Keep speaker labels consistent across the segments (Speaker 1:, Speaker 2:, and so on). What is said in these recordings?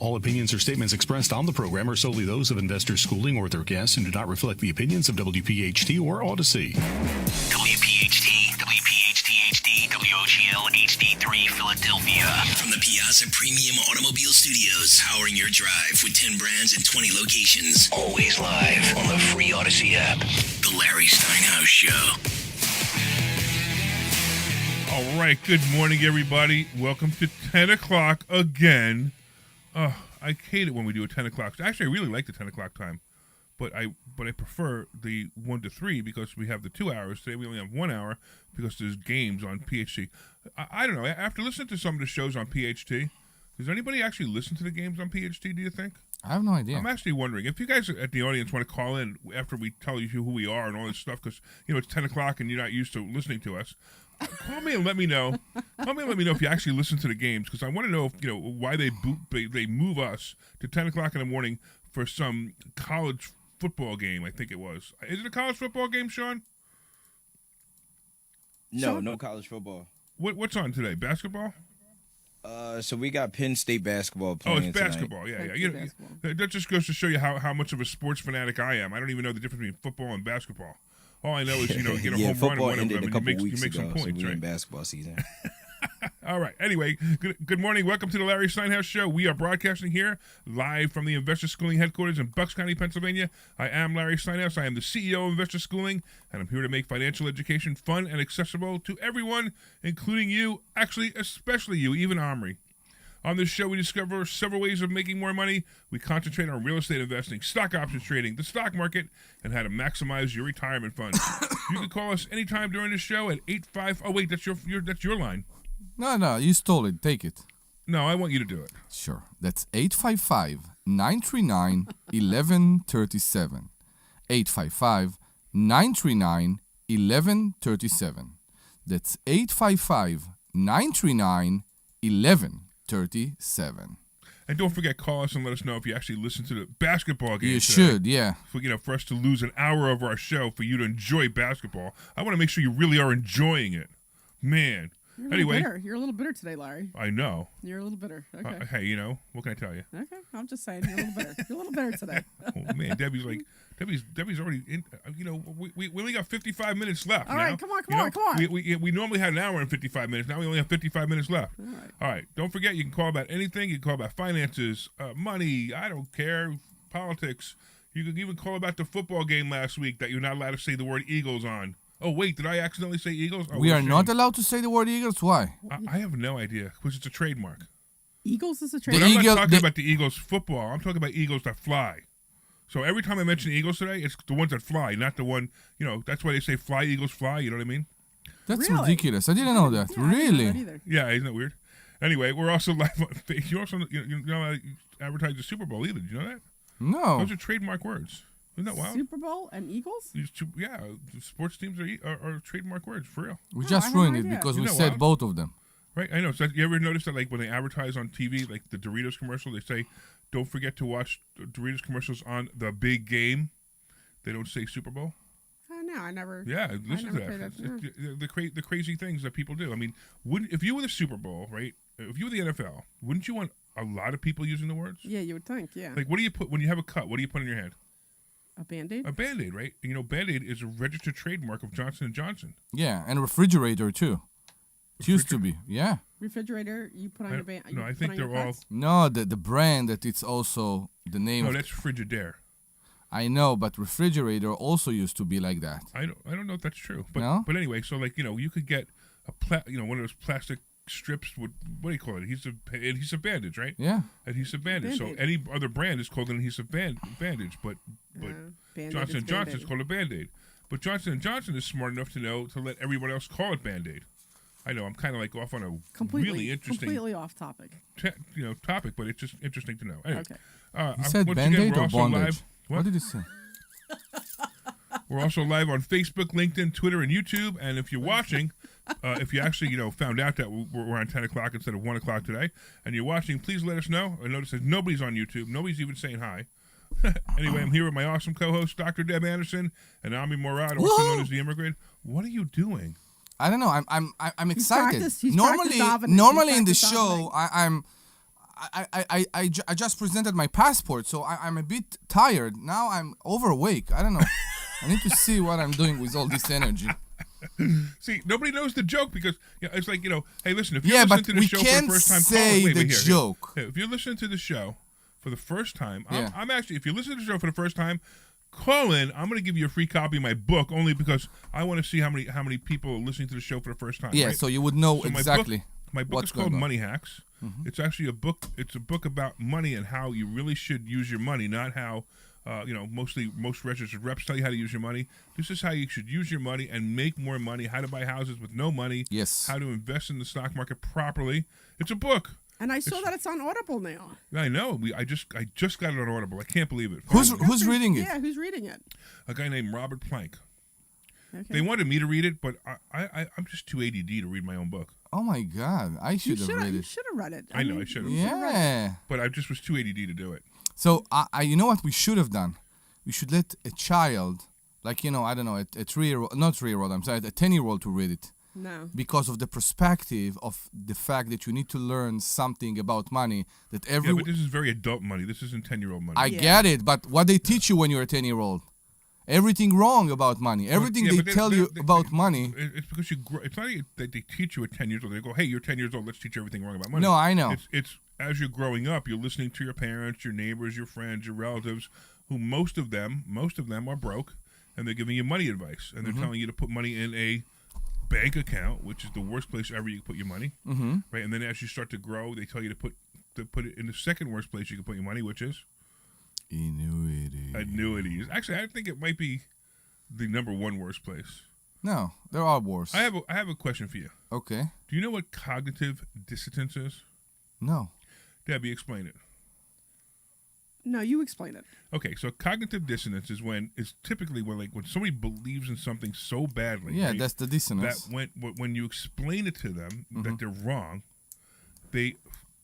Speaker 1: All opinions or statements expressed on the program are solely those of Investors Schooling or their guests and do not reflect the opinions of WPHT or Odyssey.
Speaker 2: WPHT, WPHT-HD, WOGL HD3 Philadelphia. From the Piazza Premium Automobile Studios, powering your drive with 10 brands and 20 locations. Always live on the free Odyssey app. The Larry Steinhouse Show.
Speaker 3: All right, good morning, everybody. Welcome to 10 o'clock again. I hate it when we do a 10 o'clock. Actually, I really like the 10 o'clock time, but I prefer the 1 to 3 because we have the 2 hours. Today we only have 1 hour because there's games on PHT. I don't know. After listening to some of the shows on PHT, does anybody actually listen to the games on PHT, do you think?
Speaker 4: I have no idea.
Speaker 3: I'm actually wondering if you guys at the audience want to call in after we tell you who we are and all this stuff because, you know, it's 10 o'clock and you're not used to listening to us. Call me and let me know. Call me and let me know if you actually listen to the games because I want to know if, you know, why they move us to 10 o'clock in the morning for some college football game. I think it was. Is it a college football game, Sean?
Speaker 5: No college football.
Speaker 3: What's on today? Basketball?
Speaker 5: So we got Penn State basketball playing.
Speaker 3: Oh, it's basketball.
Speaker 5: Tonight.
Speaker 3: Yeah. You know, that just goes to show you how much of a sports fanatic I am. I don't even know the difference between football and basketball. All I know is, you know, get a home run and one of them, and you make some points,
Speaker 5: so we're
Speaker 3: right?
Speaker 5: in basketball season.
Speaker 3: All right. Anyway, good morning. Welcome to the Larry Steinhouse Show. We are broadcasting here live from the Investor Schooling headquarters in Bucks County, Pennsylvania. I am Larry Steinhouse. I am the CEO of Investor Schooling, and I'm here to make financial education fun and accessible to everyone, including you, actually, especially you, even Omri. On this show, we discover several ways of making more money. We concentrate on real estate investing, stock options trading, the stock market, and how to maximize your retirement funds. You can call us anytime during the show at 85. Oh wait, that's your line.
Speaker 4: No, you stole it. Take it.
Speaker 3: No, I want you to do it.
Speaker 4: Sure. That's 855-939-1137. 855-939-1137. That's 855-939-1137. And
Speaker 3: don't forget, call us and let us know if you actually listen to the basketball game.
Speaker 4: You
Speaker 3: today.
Speaker 4: should, yeah.
Speaker 3: For us to lose an hour of our show for you to enjoy basketball. I want to make sure you really are enjoying it. Man. Anyway.
Speaker 6: You're a little bitter today, Larry.
Speaker 3: I know.
Speaker 6: You're a little bitter. Okay.
Speaker 3: Hey, you know, what can I tell you?
Speaker 6: Okay. I'm just saying, you're a little bitter. You're a little bitter today.
Speaker 3: Oh, man. Debbie's already in, you know, we only got 55 minutes left.
Speaker 6: All
Speaker 3: now.
Speaker 6: right, come on.
Speaker 3: We normally had an hour and 55 minutes. Now we only have 55 minutes left. All right. Don't forget, you can call about anything. You can call about finances, money, I don't care, politics. You can even call about the football game last week that you're not allowed to say the word Eagles on. Oh, wait, did I accidentally say Eagles? Oh,
Speaker 4: we are not allowed to say the word Eagles? Why?
Speaker 3: I have no idea, because it's a trademark.
Speaker 6: Eagles is a
Speaker 3: But
Speaker 6: trademark?
Speaker 3: I'm not talking about the Eagles football. I'm talking about Eagles that fly. So every time I mention Eagles today, it's the ones that fly, not the one, you know, that's why they say fly, Eagles, fly, you know what I mean?
Speaker 4: That's ridiculous. I didn't know that.
Speaker 6: Yeah,
Speaker 4: really?
Speaker 6: I didn't know that either.
Speaker 3: Yeah, isn't that weird? Anyway, we're also live on Facebook. You also, you know how to advertise the Super Bowl either. Did you know that?
Speaker 4: No.
Speaker 3: Those are trademark words. Isn't that wild?
Speaker 6: Super Bowl and Eagles?
Speaker 3: Yeah, sports teams are trademark words, for real.
Speaker 4: We just ruined it because we said both of them.
Speaker 3: Right, I know. So you ever notice that, like, when they advertise on TV, like the Doritos commercial, they say, don't forget to watch Doritos commercials on the big game. They don't say Super Bowl.
Speaker 6: Oh, no, I never.
Speaker 3: Yeah, listen to that. The crazy things that people do. I mean, if you were the Super Bowl, right? If you were the NFL, wouldn't you want a lot of people using the words?
Speaker 6: Yeah, you would think, yeah.
Speaker 3: Like, what do you put when you have a cut? What do you put on your head?
Speaker 6: A Band-Aid?
Speaker 3: A Band-Aid, right? You know, Band-Aid is a registered trademark of Johnson & Johnson.
Speaker 4: Yeah, and refrigerator, too. It used to be, yeah.
Speaker 6: Refrigerator, you put on your Band-Aid?
Speaker 3: No, I think they're all...
Speaker 4: No, the brand that it's also the name
Speaker 3: No, that's Frigidaire.
Speaker 4: I know, but refrigerator also used to be like that.
Speaker 3: I don't know if that's true. But,
Speaker 4: no?
Speaker 3: But anyway, so, like, you know, you could get one of those plastic strips with, what do you call it? Adhesive bandage, right?
Speaker 4: Yeah.
Speaker 3: Adhesive bandage.
Speaker 6: Band-Aid.
Speaker 3: So any other brand is called an adhesive bandage, but Johnson & Johnson is called a Band-Aid. But Johnson & Johnson is smart enough to know to let everyone else call it Band-Aid. I know I'm kind of like off on a really interesting,
Speaker 6: completely off topic.
Speaker 3: Topic, but it's just interesting to know. Anyway,
Speaker 6: okay.
Speaker 4: You said Band-Aid or bondage?
Speaker 3: What
Speaker 4: did you say?
Speaker 3: We're also live on Facebook, LinkedIn, Twitter, and YouTube. And if you're watching, if you actually, found out that we're on 10 o'clock instead of 1 o'clock today, and you're watching, please let us know. I notice that nobody's on YouTube. Nobody's even saying hi. Anyway, I'm here with my awesome co-host, Dr. Deb Anderson, and Omri Morad, also known as the Immigrant. What are you doing?
Speaker 4: I don't know. I'm excited.
Speaker 6: He's
Speaker 4: normally in the show, I just presented my passport, so I'm a bit tired. Now I'm overawake. I don't know. I need to see what I'm doing with all this energy.
Speaker 3: See, nobody knows the joke because it's like, hey, listen, if you're
Speaker 4: Yeah,
Speaker 3: listening
Speaker 4: but
Speaker 3: to the
Speaker 4: we
Speaker 3: show for
Speaker 4: can't
Speaker 3: the first time,
Speaker 4: say
Speaker 3: wait,
Speaker 4: the
Speaker 3: here.
Speaker 4: joke.
Speaker 3: Hey, if you're listening to the show for the first time,
Speaker 4: Yeah.
Speaker 3: I'm actually, if you listen to the show for the first time, call in. I'm going to give you a free copy of my book only because I want to see how many people are listening to the show for the first time.
Speaker 4: Yeah,
Speaker 3: right?
Speaker 4: so you would know
Speaker 3: So
Speaker 4: exactly.
Speaker 3: My book
Speaker 4: what's
Speaker 3: is called
Speaker 4: going on.
Speaker 3: Money Hacks. It's actually a book. It's a book about money and how you really should use your money, not how most registered reps tell you how to use your money. This is how you should use your money and make more money. How to buy houses with no money.
Speaker 4: Yes.
Speaker 3: How to invest in the stock market properly. It's a book.
Speaker 6: And I saw that it's on Audible now.
Speaker 3: I know. I just got it on Audible. I can't believe it.
Speaker 4: Who's
Speaker 3: Finally.
Speaker 4: reading it?
Speaker 6: Yeah, who's reading it?
Speaker 3: A guy named Robert Plank.
Speaker 6: Okay.
Speaker 3: They wanted me to read it, but I'm just too ADD to read my own book.
Speaker 4: Oh my God! I should have read
Speaker 6: You
Speaker 4: it.
Speaker 6: should have read it.
Speaker 3: I know, I should have.
Speaker 4: Yeah.
Speaker 3: But I just was too ADD to do it.
Speaker 4: So you know what we should have done? We should let a child, like I don't know, a 3-year-old, not 3-year-old. I'm sorry, a 10-year-old to read it.
Speaker 6: No.
Speaker 4: Because of the perspective of the fact that you need to learn something about money that
Speaker 3: Yeah,
Speaker 4: every
Speaker 3: but this is very adult money. This isn't 10-year-old money.
Speaker 4: I
Speaker 6: Yeah.
Speaker 4: get it, but what they teach you when you're a 10-year-old, everything wrong about money, everything
Speaker 3: Yeah,
Speaker 4: they
Speaker 3: but
Speaker 4: tell you about money.
Speaker 3: It's because you grow. It's not that they teach you at 10 years old. They go, hey, you're 10 years old. Let's teach you everything wrong about money.
Speaker 4: No, I know.
Speaker 3: It's as you're growing up, you're listening to your parents, your neighbors, your friends, your relatives, who most of them are broke, and they're giving you money advice, and they're
Speaker 4: Mm-hmm.
Speaker 3: telling you to put money in a bank account, which is the worst place ever you can put your money.
Speaker 4: Mm-hmm.
Speaker 3: Right, and then as you start to grow, they tell you to put it in the second worst place you can put your money, which is annuities. Actually, I think it might be the number one worst place.
Speaker 4: No, there are wars.
Speaker 3: I have a question for you.
Speaker 4: Okay.
Speaker 3: Do you know what cognitive dissonance is?
Speaker 4: No.
Speaker 3: Debbie, explain it.
Speaker 6: No, you explain it.
Speaker 3: Okay, so cognitive dissonance is typically when somebody believes in something so badly.
Speaker 4: Yeah,
Speaker 3: right,
Speaker 4: that's the dissonance.
Speaker 3: that when you explain it to them
Speaker 4: Mm-hmm.
Speaker 3: that they're wrong, they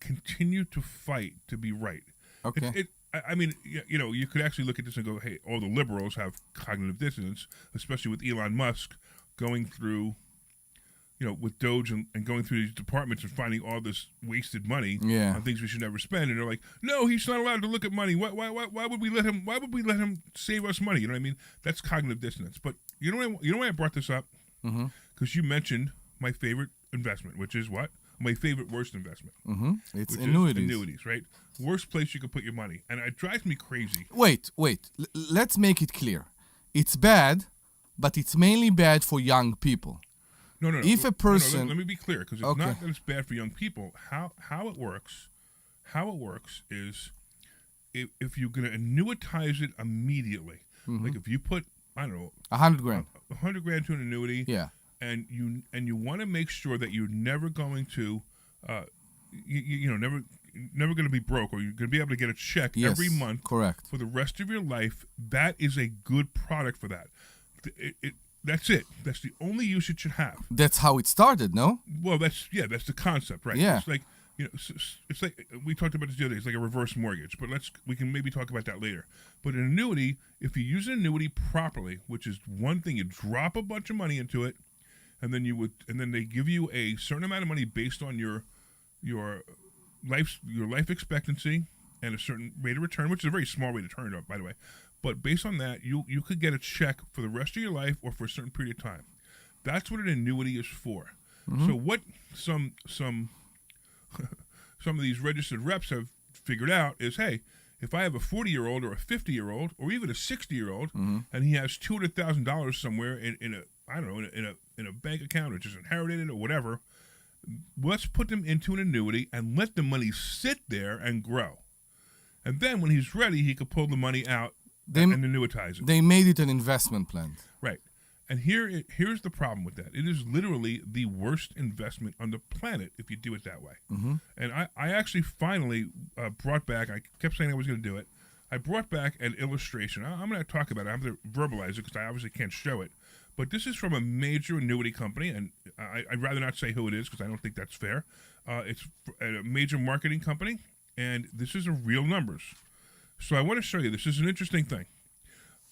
Speaker 3: continue to fight to be right.
Speaker 4: Okay.
Speaker 3: I mean, you could actually look at this and go, hey, all the liberals have cognitive dissonance, especially with Elon Musk going through, with Doge and going through these departments and finding all this wasted money
Speaker 4: Yeah.
Speaker 3: on things we should never spend. And they're like, no, he's not allowed to look at money. Why would we let him? Why would we let him save us money? You know what I mean? That's cognitive dissonance. But you know why I brought this up?
Speaker 4: Mm-hmm.
Speaker 3: Because you mentioned my favorite investment, which is what? My favorite worst investment.
Speaker 4: Mm-hmm. It's
Speaker 3: Which is
Speaker 4: annuities.
Speaker 3: annuities, right? Worst place you could put your money. And it drives me crazy.
Speaker 4: Wait. Let's make it clear. It's bad, but it's mainly bad for young people.
Speaker 3: No.
Speaker 4: If a person-
Speaker 3: let me be clear, because it's
Speaker 4: Okay.
Speaker 3: not that it's bad for young people. How it works is if you're going to annuitize it immediately,
Speaker 4: Mm-hmm.
Speaker 3: like if you put, I don't know,
Speaker 4: 100 grand.
Speaker 3: $100,000 to an annuity,
Speaker 4: Yeah.
Speaker 3: and you want to make sure that you're never going to, never going to be broke, or you're going to be able to get a check
Speaker 4: Yes.
Speaker 3: every month
Speaker 4: Correct.
Speaker 3: for the rest of your life. That is a good product for that. That's it. That's the only use it should have.
Speaker 4: That's how it started, no?
Speaker 3: Well, that's the concept, right?
Speaker 4: Yeah.
Speaker 3: It's like it's like we talked about this the other day. It's like a reverse mortgage, but we can maybe talk about that later. But an annuity, if you use an annuity properly, which is one thing, you drop a bunch of money into it, and then they give you a certain amount of money based on your life expectancy and a certain rate of return, which is a very small rate of return, by the way. But based on that, you could get a check for the rest of your life or for a certain period of time. That's what an annuity is for.
Speaker 4: Mm-hmm.
Speaker 3: So what some of these registered reps have figured out is, hey, if I have a 40-year-old or a 50-year-old or even a 60-year-old,
Speaker 4: Mm-hmm.
Speaker 3: and he has $200,000 somewhere in a bank account or just inherited it or whatever, let's put them into an annuity and let the money sit there and grow. And then when he's ready, he could pull the money out and annuitize it.
Speaker 4: They made it an investment plan.
Speaker 3: Right. And here's the problem with that. It is literally the worst investment on the planet if you do it that way.
Speaker 4: Mm-hmm.
Speaker 3: And I actually finally brought back, I kept saying I was going to do it, I brought back an illustration. I'm going to talk about it. I'm going to verbalize it because I obviously can't show it. But this is from a major annuity company, and I'd rather not say who it is because I don't think that's fair. It's a major marketing company, and this is real numbers. So I want to show you. This is an interesting thing.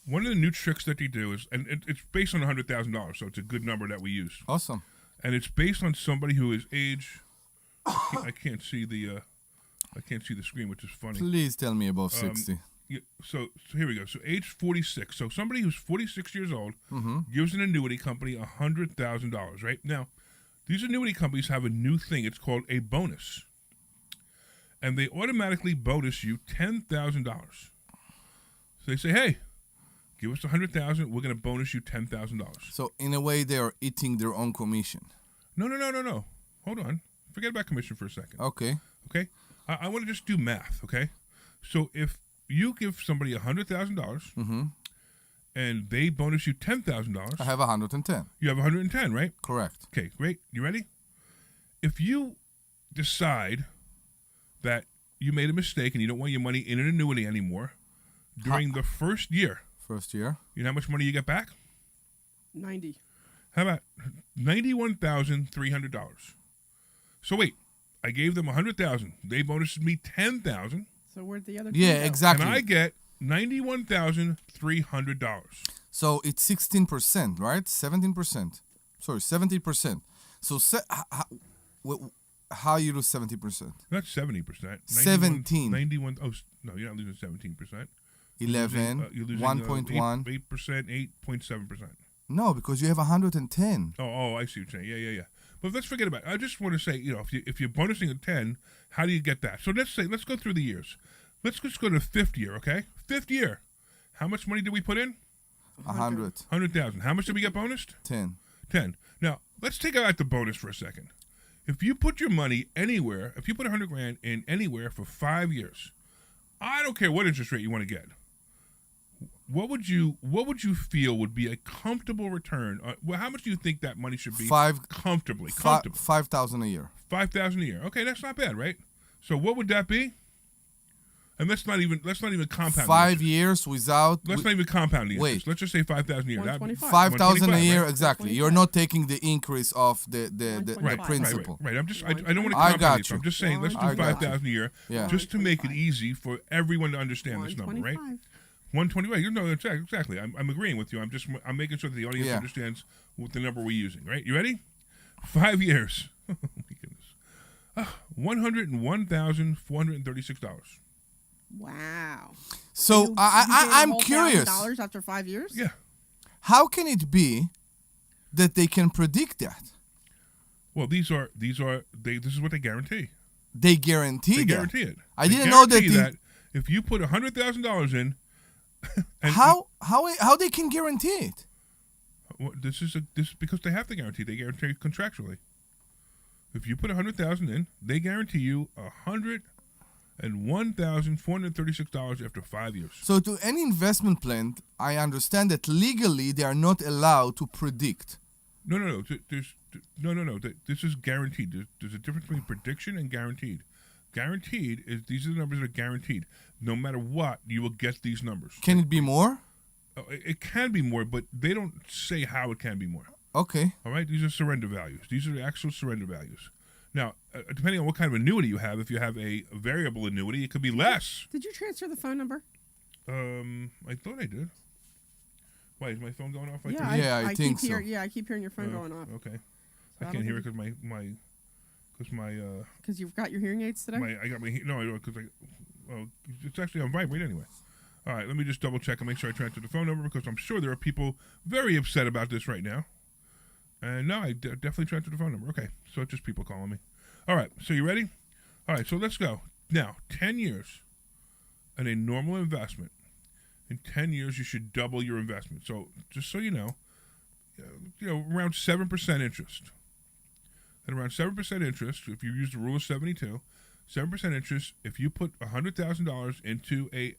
Speaker 3: One of the new tricks that they do is, and it's based on $100,000, so it's a good number that we use.
Speaker 4: Awesome.
Speaker 3: And it's based on somebody who is age. I can't see the. I can't see the screen, which is funny.
Speaker 4: Please tell me above 60.
Speaker 3: Yeah, so here we go. So age 46. So somebody who's 46 years old gives an annuity company $100,000, right? Now, these annuity companies have a new thing. It's called a bonus. And they automatically bonus you $10,000. So they say, hey, give us $100,000. We're going to bonus you $10,000.
Speaker 4: So in a way, they are eating their own commission.
Speaker 3: No. Hold on. Forget about commission for a second.
Speaker 4: Okay.
Speaker 3: Okay? I want to just do math, okay? So if you give somebody $100,000 and they bonus you $10,000,
Speaker 4: I have 110.
Speaker 3: you have 110, right?
Speaker 4: Correct.
Speaker 3: Okay, great. You ready? If you decide that you made a mistake and you don't want your money in an annuity anymore during the first year,
Speaker 4: First year.
Speaker 3: you know how much money you get back?
Speaker 6: 90.
Speaker 3: How about $91,300? So wait, I gave them $100,000. They bonused me $10,000,
Speaker 6: So where'd the other?
Speaker 4: Yeah,
Speaker 6: 10 go?
Speaker 4: exactly.
Speaker 3: and I get $91,300.
Speaker 4: So it's 16%, right? 17%. Sorry, 70%. So how you lose 70%?
Speaker 3: That's 70%.
Speaker 4: 17.
Speaker 3: 91. Oh, no, you're not losing 17%.
Speaker 4: 11,
Speaker 3: You're losing
Speaker 4: 1.1.
Speaker 3: 8%, 8.7%.
Speaker 4: No, because you have 110.
Speaker 3: Oh, I see what you're saying. Yeah. But let's forget about it. I just want to say, if you're bonusing a 10, how do you get that? So let's go through the years. Let's just go to the fifth year, okay? Fifth year. How much money did we put in?
Speaker 4: 100.
Speaker 3: 100,000. How much did we get bonused?
Speaker 4: 10.
Speaker 3: 10. Now, let's take out the bonus for a second. If you put your money anywhere, if you put $100,000 in anywhere for 5 years, I don't care what interest rate you want to get. What would you feel would be a comfortable return? How much do you think that money should be comfortably?
Speaker 4: 5,000 a year.
Speaker 3: 5,000 a year. Okay, that's not bad, right? So what would that be? And let's not even compound.
Speaker 4: 5 years without.
Speaker 3: Let's not even compound the interest.
Speaker 4: Wait.
Speaker 3: Let's just say 5,000 a year.
Speaker 6: 125.
Speaker 4: 5,000 a year,
Speaker 3: 125,
Speaker 4: exactly.
Speaker 6: 125.
Speaker 4: You're not taking the increase of the
Speaker 6: 125.
Speaker 4: principal.
Speaker 3: Right. I don't want to
Speaker 4: I
Speaker 3: compound
Speaker 4: got
Speaker 3: these. So
Speaker 4: you.
Speaker 3: I'm just saying, let's do
Speaker 4: I got you.
Speaker 3: 5,000 a year,
Speaker 4: Yeah.
Speaker 3: just to make it easy for everyone to understand this number, right?
Speaker 6: 125.
Speaker 3: 120. Right. No, exactly. I'm agreeing with you. I'm making sure that the audience
Speaker 4: Yeah.
Speaker 3: understands what the number we're using. Right. You ready? 5 years. Oh my goodness. $101,436.
Speaker 6: Wow.
Speaker 4: So I'm curious.
Speaker 6: $1,000 after 5 years?
Speaker 3: Yeah.
Speaker 4: How can it be that they can predict that?
Speaker 3: Well, this is what they guarantee.
Speaker 4: They guarantee
Speaker 3: They
Speaker 4: that.
Speaker 3: guarantee it.
Speaker 4: I
Speaker 3: They
Speaker 4: didn't know that.
Speaker 3: guarantee if you put $100,000 in, and
Speaker 4: How they can guarantee it?
Speaker 3: Well, this because they have to guarantee. They guarantee contractually. If you put $100,000 in, they guarantee you $101,436 after 5 years.
Speaker 4: So to any investment plan, I understand that legally they are not allowed to predict.
Speaker 3: No. This is guaranteed. There's a difference between prediction and guaranteed. Guaranteed is these are the numbers that are guaranteed. No matter what, you will get these numbers.
Speaker 4: Can it be more?
Speaker 3: It can be more, but they don't say how it can be more.
Speaker 4: Okay.
Speaker 3: All right, these are surrender values. These are the actual surrender values. Now, depending on what kind of annuity you have, if you have a variable annuity, it could be less.
Speaker 6: Did you transfer the phone number?
Speaker 3: I thought I did. Why is my phone going off?
Speaker 4: Yeah, I think so.
Speaker 6: I keep hearing your phone going off.
Speaker 3: Okay,
Speaker 6: So
Speaker 3: I can't hear it because my
Speaker 6: Because you've got your hearing aids today?
Speaker 3: I got my because it's actually on vibrate anyway. All right, let me just double check and make sure I transfer the phone number because I'm sure there are people very upset about this right now. And no, I definitely transferred the phone number. Okay, so it's just people calling me. All right, so you ready? All right, so let's go. Now, 10 years in a normal investment. In 10 years, you should double your investment. So just so you know, around 7% interest. At around 7% interest, if you use the rule of 72, 7% interest, if you put $100,000 into a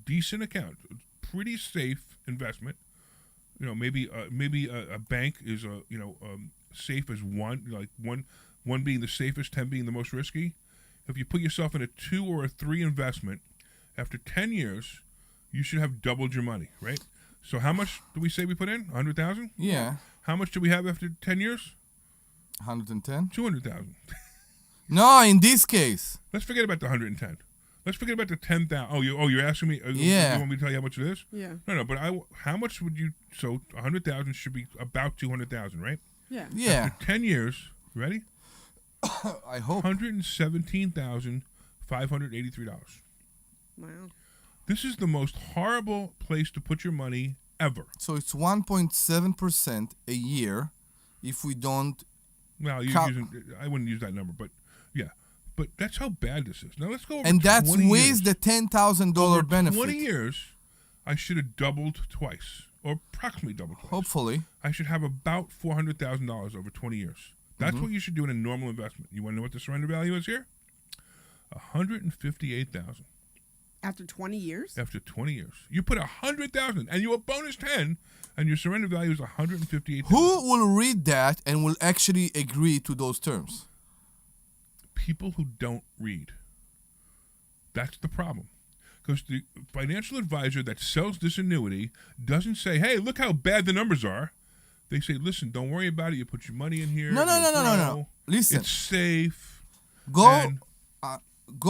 Speaker 3: decent account, pretty safe investment, maybe a bank is safe as one being the safest, 10 being the most risky. If you put yourself in a 2 or a 3 investment, after 10 years, you should have doubled your money, right? So how much do we say we put in? 100,000?
Speaker 4: Yeah.
Speaker 3: How much do we have after 10 years?
Speaker 4: 110?
Speaker 3: 200,000.
Speaker 4: No, in this case.
Speaker 3: Let's forget about the 110. Let's forget about the 10,000. You're asking me?
Speaker 4: Yeah.
Speaker 3: You want me to tell you how much it is?
Speaker 6: Yeah.
Speaker 3: No, but how much would you? So 100,000 should be about 200,000, right?
Speaker 6: Yeah.
Speaker 4: Yeah.
Speaker 3: After 10 years, ready?
Speaker 4: I hope.
Speaker 3: $583.
Speaker 6: Wow.
Speaker 3: This is the most horrible place to put your money ever.
Speaker 4: So it's 1.7% a year if we don't.
Speaker 3: Well, I wouldn't use that number, but yeah. But that's how bad this is. Now let's go over
Speaker 4: And that's
Speaker 3: 20
Speaker 4: with
Speaker 3: years.
Speaker 4: the $10,000 benefit.
Speaker 3: 20 years, I should have doubled twice, or approximately doubled twice.
Speaker 4: Hopefully.
Speaker 3: I should have about $400,000 over 20 years. That's what you should do in a normal investment. You want to know what the surrender value is here? $158,000.
Speaker 6: After 20 years?
Speaker 3: After 20 years, you put $100,000 and you a bonus 10, and your surrender value is $158,000.
Speaker 4: Who will read that and will actually agree to those terms?
Speaker 3: People who don't read. That's the problem. Because the financial advisor that sells this annuity doesn't say, hey, look how bad the numbers are. They say, listen, don't worry about it. You put your money in here.
Speaker 4: No. Listen.
Speaker 3: It's safe.
Speaker 4: Go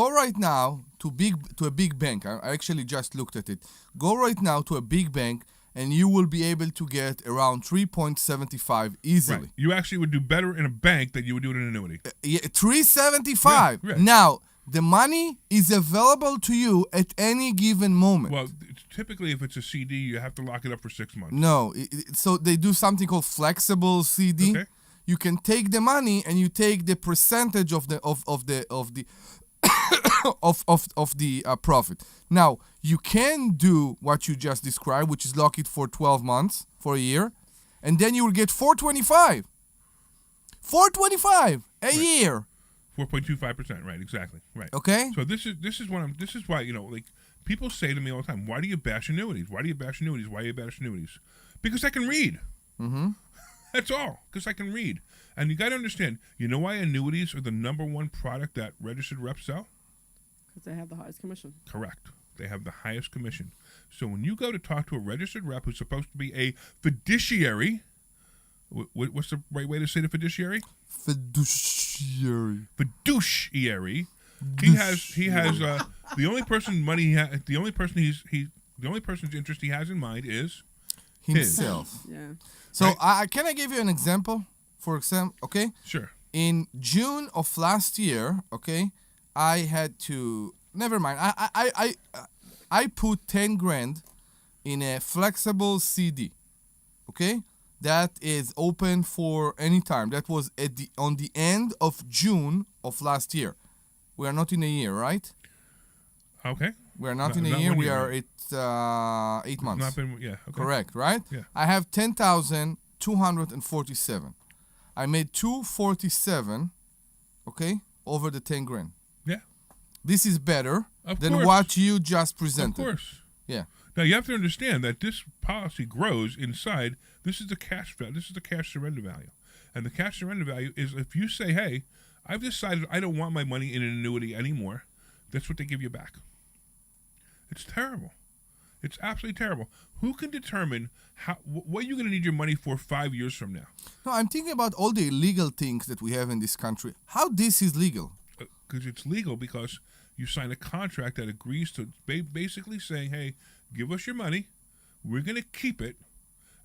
Speaker 4: right now to a big bank. I actually just looked at it. Go right now to a big bank, and you will be able to get around 3.75 easily.
Speaker 3: Right. You actually would do better in a bank than you would do in an annuity.
Speaker 4: 375.
Speaker 3: Yeah, right.
Speaker 4: Now, the money is available to you at any given moment.
Speaker 3: Well, typically, if it's a CD, you have to lock it up for 6 months.
Speaker 4: No, so they do something called flexible CD.
Speaker 3: Okay.
Speaker 4: You can take the money and you take the percentage of the profit. Now, you can do what you just described, which is lock it for 12 months, for a year, and then you will get 425. 425 a year.
Speaker 3: 4.25%, right? Exactly, right.
Speaker 4: Okay.
Speaker 3: So this is why like people say to me all the time, why do you bash annuities? Why do you bash annuities? Why do you bash annuities? Because I can read. Mm-hmm. That's all. Because I can read. And you got to understand, you know why annuities are the number one product that registered reps sell?
Speaker 6: Because they have the highest commission.
Speaker 3: Correct. They have the highest commission. So when you go to talk to a registered rep who's supposed to be a fiduciary, what's the right way to say the fiduciary?
Speaker 4: Fiduciary.
Speaker 3: Fiduciary. He has the only person's interest he has in mind is
Speaker 4: himself.
Speaker 6: Yeah.
Speaker 4: So
Speaker 3: right?
Speaker 4: can I give you an example? For example, okay?
Speaker 3: Sure.
Speaker 4: In June of last year, okay, I had to. Never mind. I put 10 grand in a flexible CD. Okay, that is open for any time. That was on the end of June of last year. We are not in a year, right?
Speaker 3: Okay.
Speaker 4: We are not in a year. We are at 8 months.
Speaker 3: Not been, yeah. Okay.
Speaker 4: Correct, right?
Speaker 3: Yeah.
Speaker 4: I have 10,247. I made 247, okay, over the 10 grand.
Speaker 3: Yeah.
Speaker 4: This is better
Speaker 3: Of
Speaker 4: than
Speaker 3: course.
Speaker 4: what you just presented.
Speaker 3: Of course.
Speaker 4: Yeah.
Speaker 3: Now you have to understand that this policy grows inside. This is the cash value. This is the cash surrender value, and the cash surrender value is if you say, "Hey, I've decided I don't want my money in an annuity anymore." That's what they give you back. It's terrible. It's absolutely terrible. Who can determine what you're going to need your money for 5 years from now?
Speaker 4: No, I'm thinking about all the illegal things that we have in this country. How this is legal?
Speaker 3: Because it's legal because you sign a contract that agrees to basically saying, hey, give us your money, we're going to keep it,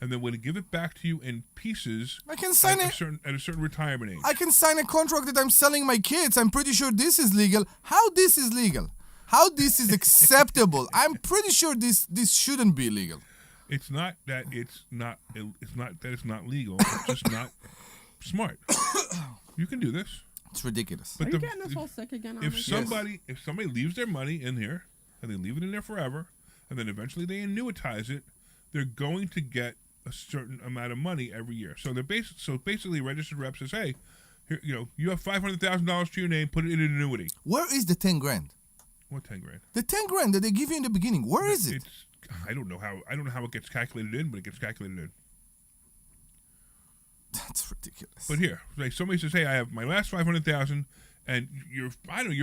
Speaker 3: and then we're going to give it back to you in pieces
Speaker 4: I can sign
Speaker 3: at a certain retirement age.
Speaker 4: I can sign a contract that I'm selling my kids. I'm pretty sure this is legal. How this is legal? How this is acceptable? I'm pretty sure this shouldn't be legal.
Speaker 3: It's not that it's not legal. It's just not smart. You can do this.
Speaker 4: It's ridiculous.
Speaker 3: But
Speaker 6: Are you getting us all sick again?
Speaker 3: If
Speaker 6: Omri?
Speaker 3: somebody leaves their money in here and they leave it in there forever, and then eventually they annuitize it, they're going to get a certain amount of money every year. So basically, registered rep says, "Hey, here, you have $500,000 to your name. Put it in an annuity."
Speaker 4: Where is the 10 grand?
Speaker 3: What 10 grand?
Speaker 4: The 10 grand that they give you in the beginning. Where is it?
Speaker 3: I don't know how it gets calculated in, but it gets calculated in.
Speaker 4: That's ridiculous.
Speaker 3: But here, like somebody says, "Hey, I have my last $500,000, and you're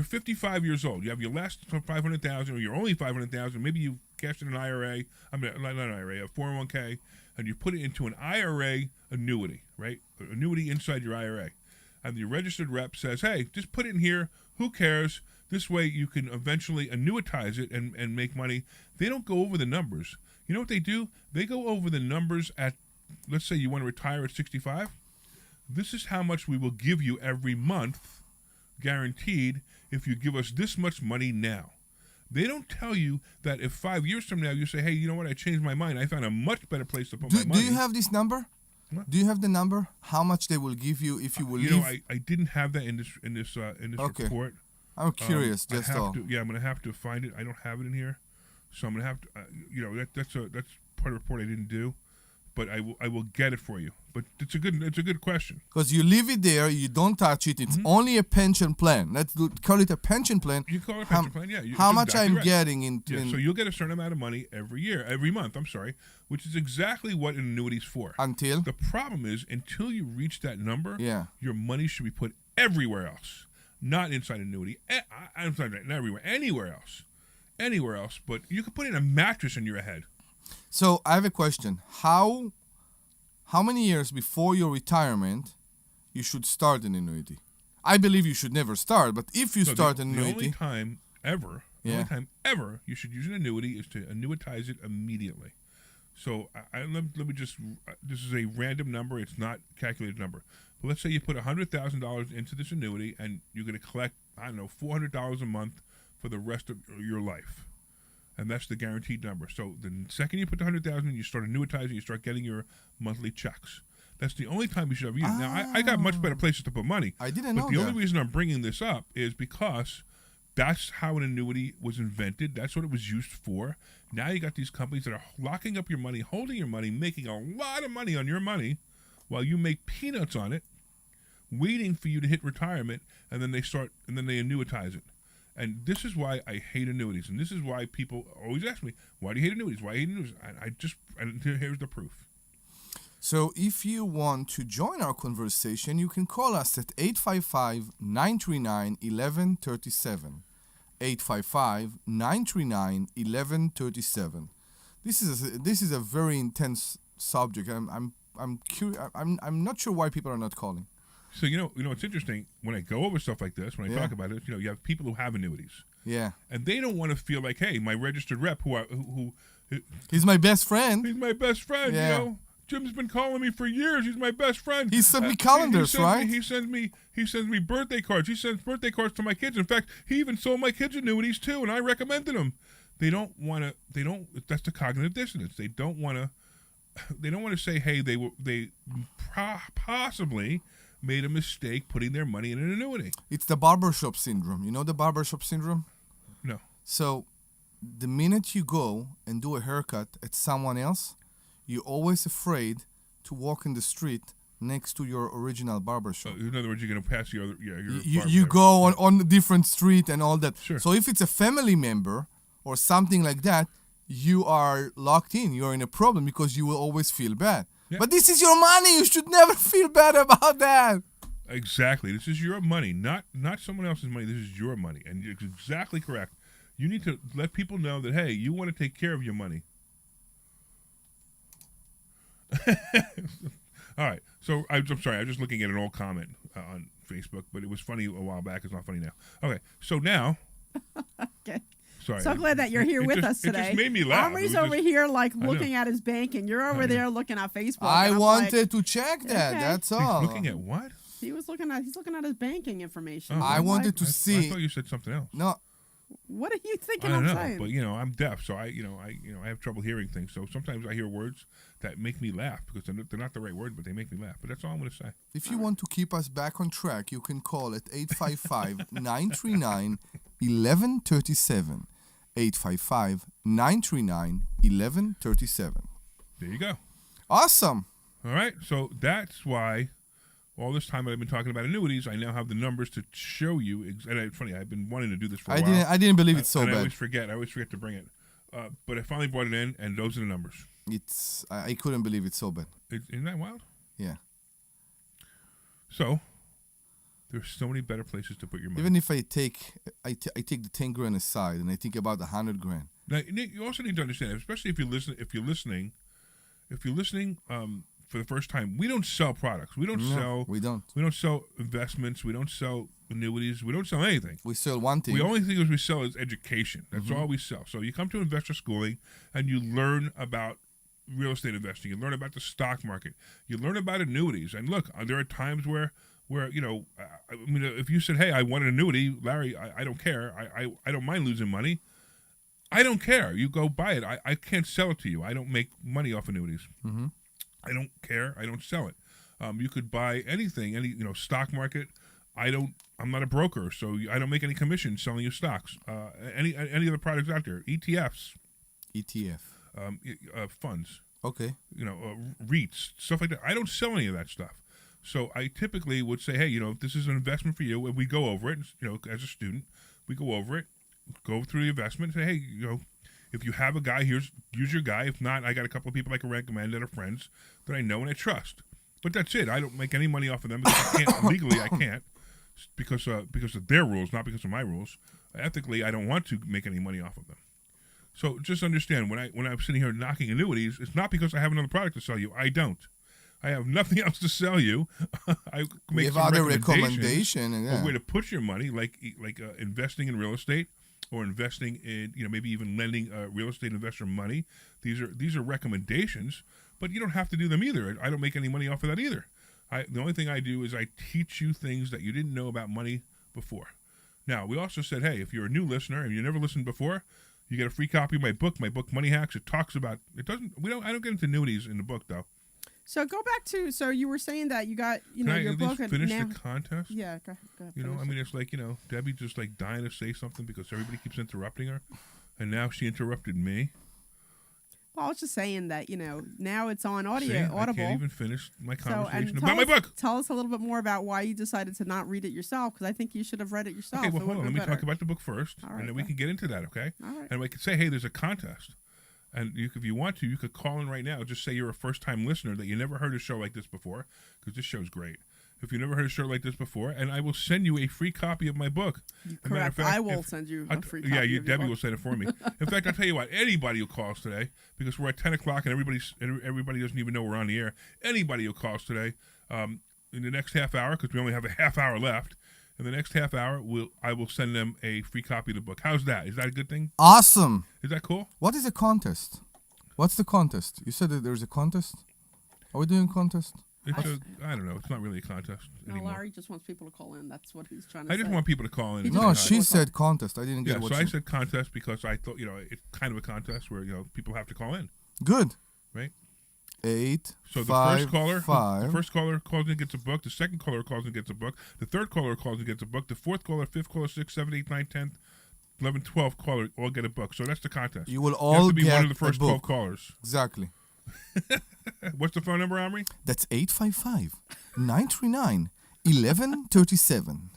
Speaker 3: 55 years old. You have your last $500,000, or you're only $500,000. Maybe you cashed in an IRA. I mean, not an IRA, a 401k, and you put it into an IRA annuity, right? An annuity inside your IRA, and the registered rep says, "Hey, just put it in here. Who cares? This way you can eventually annuitize it and make money." They don't go over the numbers. You know what they do? They go over the numbers at, let's say you want to retire at 65. This is how much we will give you every month guaranteed if you give us this much money now. They don't tell you that if 5 years from now you say, hey, you know what, I changed my mind. I found a much better place to put my money.
Speaker 4: Do you have this number?
Speaker 3: What?
Speaker 4: Do you have the number? How much they will give you if you will
Speaker 3: You
Speaker 4: leave?
Speaker 3: know, I didn't have that in this
Speaker 4: Okay.
Speaker 3: report.
Speaker 4: I'm curious,
Speaker 3: I
Speaker 4: just
Speaker 3: have
Speaker 4: all.
Speaker 3: to, yeah, I'm gonna have to find it. I don't have it in here, so I'm gonna have to. That's part of the report I didn't do, but I will get it for you. But it's a good question.
Speaker 4: Because you leave it there, you don't touch it. It's only a pension plan. Call it a pension plan.
Speaker 3: You call it a pension plan, yeah.
Speaker 4: How
Speaker 3: it's
Speaker 4: much
Speaker 3: exactly
Speaker 4: I'm
Speaker 3: right.
Speaker 4: getting in?
Speaker 3: Yeah, so you'll get a certain amount of money every month. I'm sorry, which is exactly what an annuity's for.
Speaker 4: Until?
Speaker 3: The problem is, until you reach that number,
Speaker 4: Yeah.
Speaker 3: your money should be put everywhere else, not inside annuity. I'm sorry, not everywhere, anywhere else. But you could put in a mattress in your head.
Speaker 4: So I have a question. How many years before your retirement you should start an annuity? I believe you should never start, but if you
Speaker 3: So
Speaker 4: start an
Speaker 3: the only
Speaker 4: annuity,
Speaker 3: time ever, you should use an annuity is to annuitize it immediately. So let me just. This is a random number. It's not a calculated number. But let's say you put $100,000 into this annuity, and you're going to collect $400 a month for the rest of your life, and that's the guaranteed number. So the second you put the $100,000, you start annuitizing. You start getting your monthly checks. That's the only time you should ever use it. Now I got much better places to put money.
Speaker 4: I didn't
Speaker 3: But
Speaker 4: know
Speaker 3: the
Speaker 4: that.
Speaker 3: only reason I'm bringing this up is because that's how an annuity was invented. That's what it was used for. Now you got these companies that are locking up your money, holding your money, making a lot of money on your money while you make peanuts on it, waiting for you to hit retirement, and then they annuitize it. And this is why I hate annuities. And this is why people always ask me, why do you hate annuities? Why do you hate annuities? And here's the proof.
Speaker 4: so if you want to join our conversation, you can call us at 855-939-1137. 855-939-1137. This is a very intense subject. I'm curious. I'm not sure why people are not calling.
Speaker 3: So it's interesting when I go over stuff like this, when I talk about it. You have people who have annuities,
Speaker 4: Yeah,
Speaker 3: and they don't want to feel like, hey, my registered rep, who
Speaker 4: he's my best friend.
Speaker 3: he's my best friend.
Speaker 4: Yeah.
Speaker 3: Jim's been calling me for years. He's my best friend.
Speaker 4: He sent me calendars, right?
Speaker 3: He sends me birthday cards. He sends birthday cards to my kids. In fact, he even sold my kids annuities too, and I recommended them. They don't want to. They don't. That's the cognitive dissonance. They don't want to. They don't want to say, hey, they possibly made a mistake putting their money in an annuity.
Speaker 4: It's the barbershop syndrome. You know the barbershop syndrome?
Speaker 3: No.
Speaker 4: So the minute you go and do a haircut at someone else, you're always afraid to walk in the street next to your original barbershop.
Speaker 3: In other words, you're going to pass your other. Yeah,
Speaker 4: You go on a different street and all that.
Speaker 3: Sure.
Speaker 4: So if it's a family member or something like that, you are locked in. You're in a problem because you will always feel bad.
Speaker 3: Yeah.
Speaker 4: But this is your money. You should never feel bad about that.
Speaker 3: Exactly. This is your money, not someone else's money. This is your money, and you're exactly correct. You need to let people know that, hey, you want to take care of your money. All right. So I'm sorry. I was just looking at an old comment on Facebook, but it was funny a while back. It's not funny now. Okay. So now.
Speaker 6: Okay.
Speaker 3: Sorry.
Speaker 6: So glad that you're here with us
Speaker 3: It
Speaker 6: today.
Speaker 3: just made me laugh.
Speaker 6: Omri's
Speaker 3: It was
Speaker 6: over
Speaker 3: just-
Speaker 6: here like
Speaker 3: I know.
Speaker 6: looking at his bank, and you're over there looking at Facebook.
Speaker 4: I
Speaker 6: and I'm
Speaker 4: wanted to check that.
Speaker 6: Okay.
Speaker 4: That's
Speaker 3: He's
Speaker 4: all.
Speaker 3: looking at what?
Speaker 6: he's looking at his banking information.
Speaker 3: Oh.
Speaker 4: I
Speaker 6: I'm
Speaker 4: wanted
Speaker 6: like,
Speaker 4: to
Speaker 3: I
Speaker 4: see.
Speaker 3: thought you said something else.
Speaker 4: No,
Speaker 6: What are you thinking
Speaker 3: I don't
Speaker 6: I'm
Speaker 3: know,
Speaker 6: saying?
Speaker 3: but I'm deaf, so I have trouble hearing things. So sometimes I hear words that make me laugh because they're not the right word, but they make me laugh. But that's all I'm going to say.
Speaker 4: if you want to keep us back on track, you can call at 855-939-1137. 855-939-1137.
Speaker 3: There you go.
Speaker 4: Awesome.
Speaker 3: All right, so that's why all this time I've been talking about annuities, I now have the numbers to show you. And it's funny, I've been wanting to do this for a while.
Speaker 4: I didn't believe it's so
Speaker 3: and I
Speaker 4: bad.
Speaker 3: always forget to bring it. But I finally brought it in, and those are the numbers.
Speaker 4: I couldn't believe it's so bad.
Speaker 3: Isn't that wild?
Speaker 4: Yeah.
Speaker 3: So there's so many better places to put your money.
Speaker 4: Even if I take the 10 grand aside and I think about 100 grand.
Speaker 3: Now, Nick, you also need to understand, especially if you're listening for the first time, we don't sell products. We don't sell investments. We don't sell annuities. We don't sell anything.
Speaker 4: We sell one thing.
Speaker 3: The only thing we sell is education. That's all we sell. So you come to investor schooling and you learn about real estate investing. You learn about the stock market. You learn about annuities. And look, there are times where where, I mean, if you said, hey, I want an annuity, Larry, I don't care. I don't mind losing money. I don't care. You go buy it. I can't sell it to you. I don't make money off annuities.
Speaker 4: Mm-hmm.
Speaker 3: I don't care. I don't sell it. You could buy anything, stock market. I'm not a broker, so I don't make any commission selling you stocks. Any other products out there, ETFs,
Speaker 4: ETF.
Speaker 3: Funds,
Speaker 4: Okay.
Speaker 3: REITs, stuff like that. I don't sell any of that stuff. So I typically would say, hey, if this is an investment for you, and we go over it, as a student, we go over it, go through the investment, say, hey, if you have a guy, use your guy. If not, I got a couple of people I can recommend that are friends that I know and I trust. But that's it. I don't make any money off of them because I can't legally. I can't because of their rules, not because of my rules. Ethically, I don't want to make any money off of them. So just understand, when I'm sitting here knocking annuities, it's not because I have another product to sell you. I don't. I have nothing else to sell you. I make
Speaker 4: Give
Speaker 3: some
Speaker 4: other
Speaker 3: recommendations
Speaker 4: recommendation. And,
Speaker 3: of where to put your money, like investing in real estate or investing in, maybe even lending a real estate investor money. These are recommendations, but you don't have to do them either. I don't make any money off of that either. The only thing I do is I teach you things that you didn't know about money before. Now, we also said, hey, if you're a new listener and you never listened before, you get a free copy of my book Money Hacks. It talks about I don't get into annuities in the book though.
Speaker 6: So go back to, so you were saying that you got,
Speaker 3: Can I
Speaker 6: your
Speaker 3: at
Speaker 6: book.
Speaker 3: least finish the contest?
Speaker 6: Yeah, go ahead.
Speaker 3: I mean, it's like, Debbie just like dying to say something because everybody keeps interrupting her. And now she interrupted me.
Speaker 6: Well, I was just saying that, now it's on
Speaker 3: See,
Speaker 6: Audible.
Speaker 3: I can't even finish my conversation
Speaker 6: tell
Speaker 3: about my
Speaker 6: us-
Speaker 3: book.
Speaker 6: Tell us a little bit more about why you decided to not read it yourself, because I think you should have read it yourself.
Speaker 3: Okay, well,
Speaker 6: It
Speaker 3: hold on.
Speaker 6: would've
Speaker 3: Let me
Speaker 6: been
Speaker 3: talk
Speaker 6: better.
Speaker 3: about the book first,
Speaker 6: All right,
Speaker 3: and then we
Speaker 6: go
Speaker 3: can get into that, okay?
Speaker 6: All right.
Speaker 3: And we could say, hey, there's a contest. And if you want to, you could call in right now. Just say you're a first-time listener, that you never heard a show like this before, because this show's great. If you never heard a show like this before, and I will send you a free copy of my book.
Speaker 6: Correct. I will send you a free copy.
Speaker 3: Yeah,
Speaker 6: of your
Speaker 3: Debbie
Speaker 6: book.
Speaker 3: will send it for me. In fact, I'll tell you what, anybody who calls today, because we're at 10 o'clock and everybody doesn't even know we're on the air, anybody who calls today, in the next half hour, because we only have a half hour left, in the next half hour, I will send them a free copy of the book. How's that? Is that a good thing?
Speaker 4: Awesome.
Speaker 3: Is that cool?
Speaker 4: What is a contest? What's the contest? You said that there's a contest? Are we doing a contest?
Speaker 3: I don't know. It's not really a contest
Speaker 6: No,
Speaker 3: anymore.
Speaker 6: Larry just wants people to call in. That's what he's trying to say.
Speaker 3: I just want people to call in. and
Speaker 4: No,
Speaker 3: say hi.
Speaker 4: she said contest. I didn't get
Speaker 3: Yeah,
Speaker 4: what
Speaker 3: so
Speaker 4: she...
Speaker 3: I said contest because I thought, it's kind of a contest where, people have to call in,
Speaker 4: Good.
Speaker 3: right?
Speaker 4: 8,
Speaker 3: So
Speaker 4: 5,
Speaker 3: the
Speaker 4: 5.
Speaker 3: first caller calls in and gets a book. The second caller calls in and gets a book. The third caller calls in and gets a book. The fourth caller, fifth caller, 6th, 7th, 8th, 9th, 10th, 11th, 12th caller all get a book. So that's the contest.
Speaker 4: You will
Speaker 3: You
Speaker 4: all
Speaker 3: have to be
Speaker 4: get
Speaker 3: one of the first
Speaker 4: a
Speaker 3: 12
Speaker 4: book.
Speaker 3: callers.
Speaker 4: Exactly.
Speaker 3: What's the phone number, Omri?
Speaker 4: That's 855-939-1137.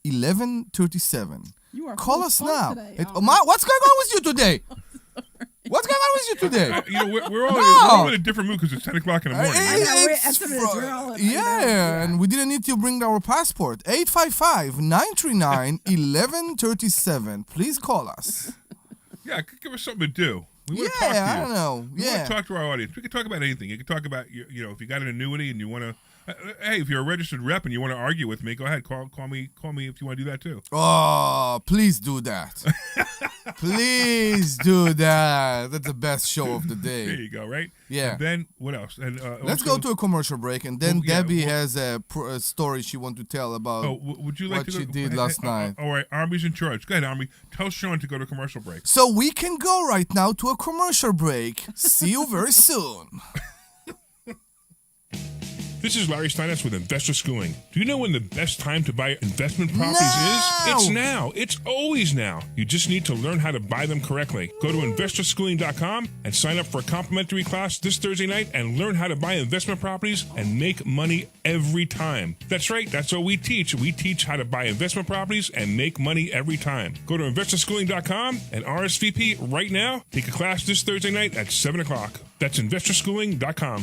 Speaker 4: 855-939-1137.
Speaker 6: You are
Speaker 4: Call
Speaker 6: full
Speaker 4: us
Speaker 6: of
Speaker 4: now.
Speaker 6: fun today,
Speaker 4: What's going on with you today? What's going on with you today?
Speaker 3: We're all
Speaker 4: No.
Speaker 3: in a different mood because it's 10 o'clock in the morning.
Speaker 6: I know,
Speaker 4: It's
Speaker 6: that's what it is. We're all- I know,
Speaker 4: yeah,
Speaker 6: yeah.
Speaker 4: and we didn't need to bring our passport. 855-939-1137. Please call us.
Speaker 3: Yeah, give us something to do. We want to talk to you.
Speaker 4: Yeah, I don't know.
Speaker 3: We want
Speaker 4: Yeah.
Speaker 3: to talk to our audience. We can talk about anything. You can talk about, if you got an annuity and you want to, hey, if you're a registered rep and you want to argue with me, go ahead. Call me if you want to do that too.
Speaker 4: Oh, please do that. Please do that. That's the best show of the
Speaker 3: There
Speaker 4: day.
Speaker 3: you go, right?
Speaker 4: Yeah.
Speaker 3: And then what else? And
Speaker 4: Let's
Speaker 3: also-
Speaker 4: go to a commercial break, and then
Speaker 3: Well, yeah,
Speaker 4: Debbie
Speaker 3: well-
Speaker 4: has a story she wants to tell about
Speaker 3: would you like
Speaker 4: what
Speaker 3: to go?
Speaker 4: she did last night.
Speaker 3: All right, Army's in charge. Go ahead, Army. Tell Sean to go to commercial break.
Speaker 4: So we can go right now to a commercial break. See you very soon.
Speaker 3: This is Larry Steinhouse with Investor Schooling. Do you know when the best time to buy investment properties
Speaker 4: Now!
Speaker 3: is? It's now. It's always now. You just need to learn how to buy them correctly. Go to investorschooling.com and sign up for a complimentary class this Thursday night and learn how to buy investment properties and make money every time. That's right. That's what we teach. We teach how to buy investment properties and make money every time. Go to investorschooling.com and RSVP right now. Take a class this Thursday night at 7 o'clock. That's investorschooling.com.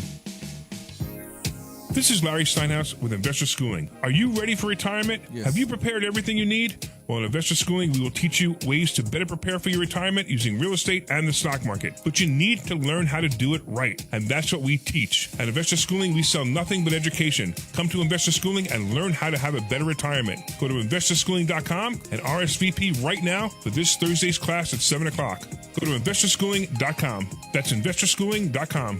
Speaker 3: This is Larry Steinhouse with Investor Schooling. Are you ready for retirement?
Speaker 4: Yes.
Speaker 3: Have you prepared everything you need? Well, in Investor Schooling, we will teach you ways to better prepare for your retirement using real estate and the stock market. But you need to learn how to do it right. And that's what we teach. At Investor Schooling, we sell nothing but education. Come to Investor Schooling and learn how to have a better retirement. Go to investorschooling.com and RSVP right now for this Thursday's class at 7 o'clock. Go to investorschooling.com. That's investorschooling.com.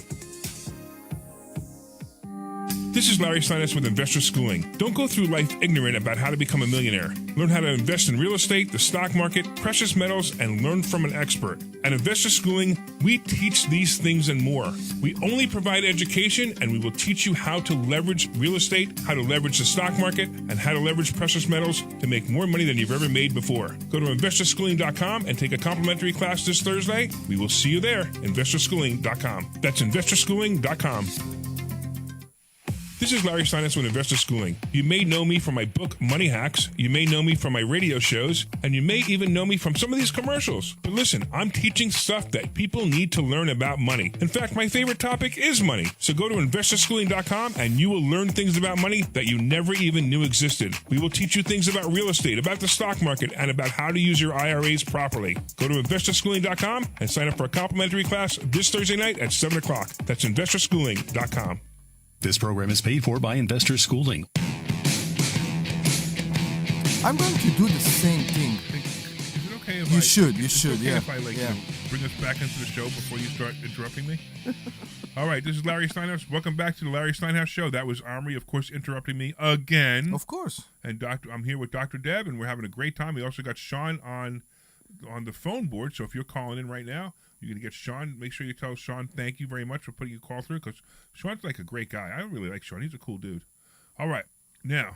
Speaker 3: This is Larry Steinhouse with Investor Schooling. Don't go through life ignorant about how to become a millionaire. Learn how to invest in real estate, the stock market, precious metals, and learn from an expert. At Investor Schooling, we teach these things and more. We only provide education, and we will teach you how to leverage real estate, how to leverage the stock market, and how to leverage precious metals to make more money than you've ever made before. Go to investorschooling.com and take a complimentary class this Thursday. We will see you there, investorschooling.com. That's investorschooling.com. This is Larry Steinhouse with Investor Schooling. You may know me from my book, Money Hacks. You may know me from my radio shows. And you may even know me from some of these commercials. But listen, I'm teaching stuff that people need to learn about money. In fact, my favorite topic is money. So go to investorschooling.com and you will learn things about money that you never even knew existed. We will teach you things about real estate, about the stock market, and about how to use your IRAs properly. Go to investorschooling.com and sign up for a complimentary class this Thursday night at 7 o'clock. That's investorschooling.com.
Speaker 1: This program is paid for by Investor Schooling.
Speaker 4: I'm going to do the same thing.
Speaker 3: Is it okay if
Speaker 4: You
Speaker 3: I...
Speaker 4: should, you
Speaker 3: is it
Speaker 4: should,
Speaker 3: okay
Speaker 4: yeah.
Speaker 3: if I,
Speaker 4: Yeah.
Speaker 3: bring us back into the show before you start interrupting me? All right, this is Larry Steinhouse. Welcome back to the Larry Steinhouse Show. That was Omri, of course, interrupting me again.
Speaker 4: Of course.
Speaker 3: And I'm here with Dr. Deb, and we're having a great time. We also got Sean on the phone board, so if you're calling in right now, you're going to get Sean. Make sure you tell Sean thank you very much for putting your call through, because Sean's like a great guy. I really like Sean. He's a cool dude. All right. Now,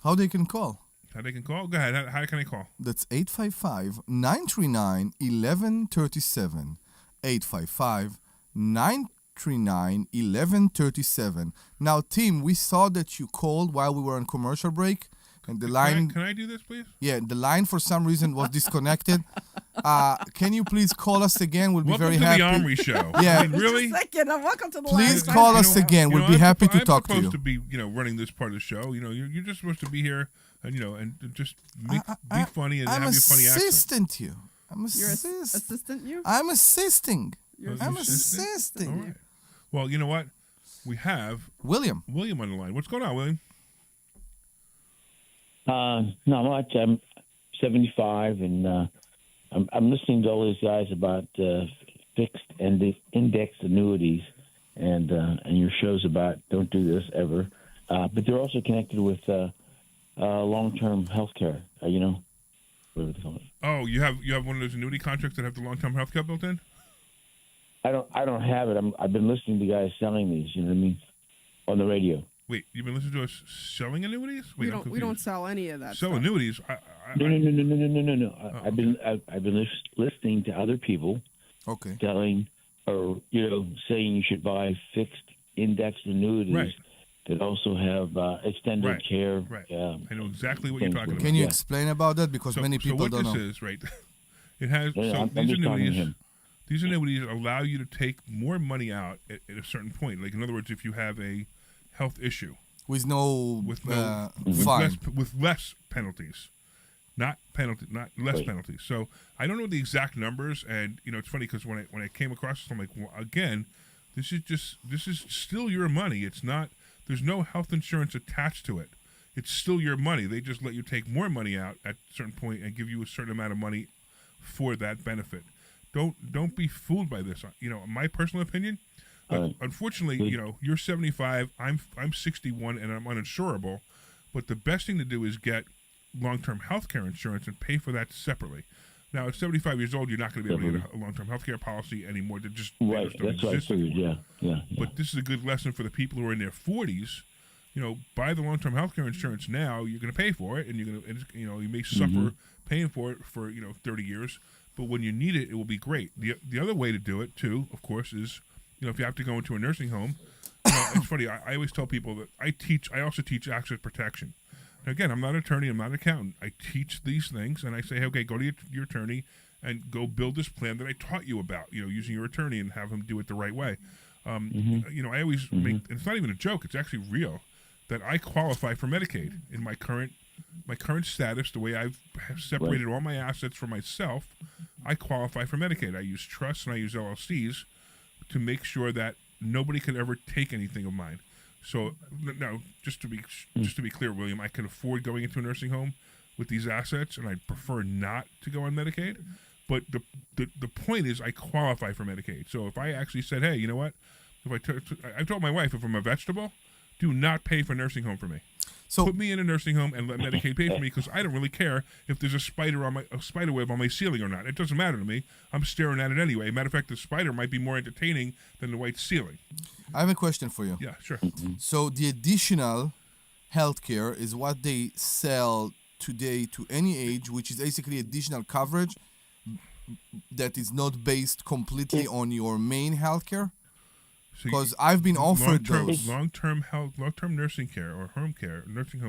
Speaker 4: How they can call?
Speaker 3: how they can call? Go ahead. How can I call?
Speaker 4: That's 855-939-1137. 855-939-1137. Now, Tim, we saw that you called while we were on commercial break, and the line...
Speaker 3: Can I do this, please?
Speaker 4: Yeah, the line for some reason was disconnected. Can you please call us again? We'll be
Speaker 3: Welcome
Speaker 4: very
Speaker 3: to
Speaker 4: happy.
Speaker 3: the Omri Show.
Speaker 4: Yeah.
Speaker 3: I mean, really?
Speaker 6: Welcome to the
Speaker 4: Please
Speaker 6: Larry
Speaker 4: call
Speaker 6: Steinhouse
Speaker 4: us
Speaker 6: Show.
Speaker 4: again. We'll be happy to talk to
Speaker 3: I'm
Speaker 4: you.
Speaker 3: supposed to be, running this part of the show. You're just supposed to be here and, and just be funny and
Speaker 4: I'm
Speaker 3: have your funny accent.
Speaker 4: assistant you. I'm
Speaker 6: You're
Speaker 4: assist.
Speaker 6: assistant, you?
Speaker 4: I'm assisting.
Speaker 6: You're
Speaker 4: I'm
Speaker 3: assistant?
Speaker 4: assisting.
Speaker 3: All right. Well, you know what? We have
Speaker 4: William.
Speaker 3: William on the line. What's going on, William?
Speaker 7: Not much. I'm 75, and I'm listening to all these guys about fixed index annuities, and your shows about don't do this ever. But they're also connected with long-term health care. Whatever they call it.
Speaker 3: Oh, you have one of those annuity contracts that have the long-term health care built in?
Speaker 7: I don't have it. I've been listening to guys selling these. You know what I mean? On the radio.
Speaker 3: Wait, you've been listening to us selling annuities? Wait,
Speaker 6: We don't sell any of that
Speaker 3: sell
Speaker 6: stuff.
Speaker 3: annuities.
Speaker 7: No.
Speaker 3: Oh,
Speaker 7: I've been listening to other people
Speaker 4: Okay.
Speaker 7: telling, or saying you should buy fixed index annuities
Speaker 3: Right.
Speaker 7: that also have extended
Speaker 3: Right.
Speaker 7: care.
Speaker 3: Right. I know exactly what you're
Speaker 7: things
Speaker 3: talking
Speaker 7: like
Speaker 3: about.
Speaker 4: Can you
Speaker 7: Yeah.
Speaker 4: explain about that? Because many people
Speaker 3: so what
Speaker 4: don't
Speaker 3: this
Speaker 4: know.
Speaker 3: is, right? It has
Speaker 7: Yeah, I'm
Speaker 3: these
Speaker 7: just talking to
Speaker 3: annuities.
Speaker 7: him.
Speaker 3: These annuities allow you to take more money out at a certain point. Like, in other words, if you have a health issue
Speaker 4: With no,
Speaker 3: with no
Speaker 4: fine.
Speaker 3: with less penalties, not less
Speaker 7: Right.
Speaker 3: penalties. So I don't know the exact numbers, and it's funny because when I came across this, I'm like, well, again, this is still your money. It's not. There's no health insurance attached to it. It's still your money. They just let you take more money out at a certain point and give you a certain amount of money for that benefit. Don't be fooled by this. My personal opinion. Unfortunately, you're 75. I'm 61, and I'm uninsurable. But the best thing to do is get long-term health care insurance and pay for that separately. Now, at 75 years old, you're not going to be able to get a long-term health care policy anymore. They just
Speaker 7: Right.
Speaker 3: just don't
Speaker 7: That's what I
Speaker 3: exist
Speaker 7: figured.
Speaker 3: anymore.
Speaker 7: Yeah.
Speaker 3: But this is a good lesson for the people who are in their 40s. Buy the long-term health care insurance now. You're going to pay for it, and you're going to, you may suffer paying for it for 30 years. But when you need it, it will be great. The other way to do it too, of course, is if you have to go into a nursing home. It's funny. I always tell people that I also teach asset protection. Now, again, I'm not an attorney. I'm not an accountant. I teach these things, and I say, okay, go to your attorney and go build this plan that I taught you about. Using your attorney and have him do it the right way. I always make. And it's not even a joke. It's actually real. That I qualify for Medicaid in my current status, the way I've separated all my assets from myself. I qualify for Medicaid. I use trusts and I use LLCs to make sure that nobody could ever take anything of mine. So now, just to be clear, William, I can afford going into a nursing home with these assets, and I'd prefer not to go on Medicaid. But the point is, I qualify for Medicaid. So if I actually said, hey, you know what? If I told my wife, if I'm a vegetable, do not pay for nursing home for me.
Speaker 4: So
Speaker 3: Put me in a nursing home and let Medicaid pay for me because I don't really care if there's a spider web on my ceiling or not. It doesn't matter to me. I'm staring at it anyway. Matter of fact, the spider might be more entertaining than the white ceiling.
Speaker 4: I have a question for you.
Speaker 3: Yeah, sure.
Speaker 4: So the additional healthcare is what they sell today to any age, which is basically additional coverage that is not based completely on your main healthcare.
Speaker 3: So
Speaker 4: Because I've been offered those.
Speaker 3: long-term nursing care or home care, nursing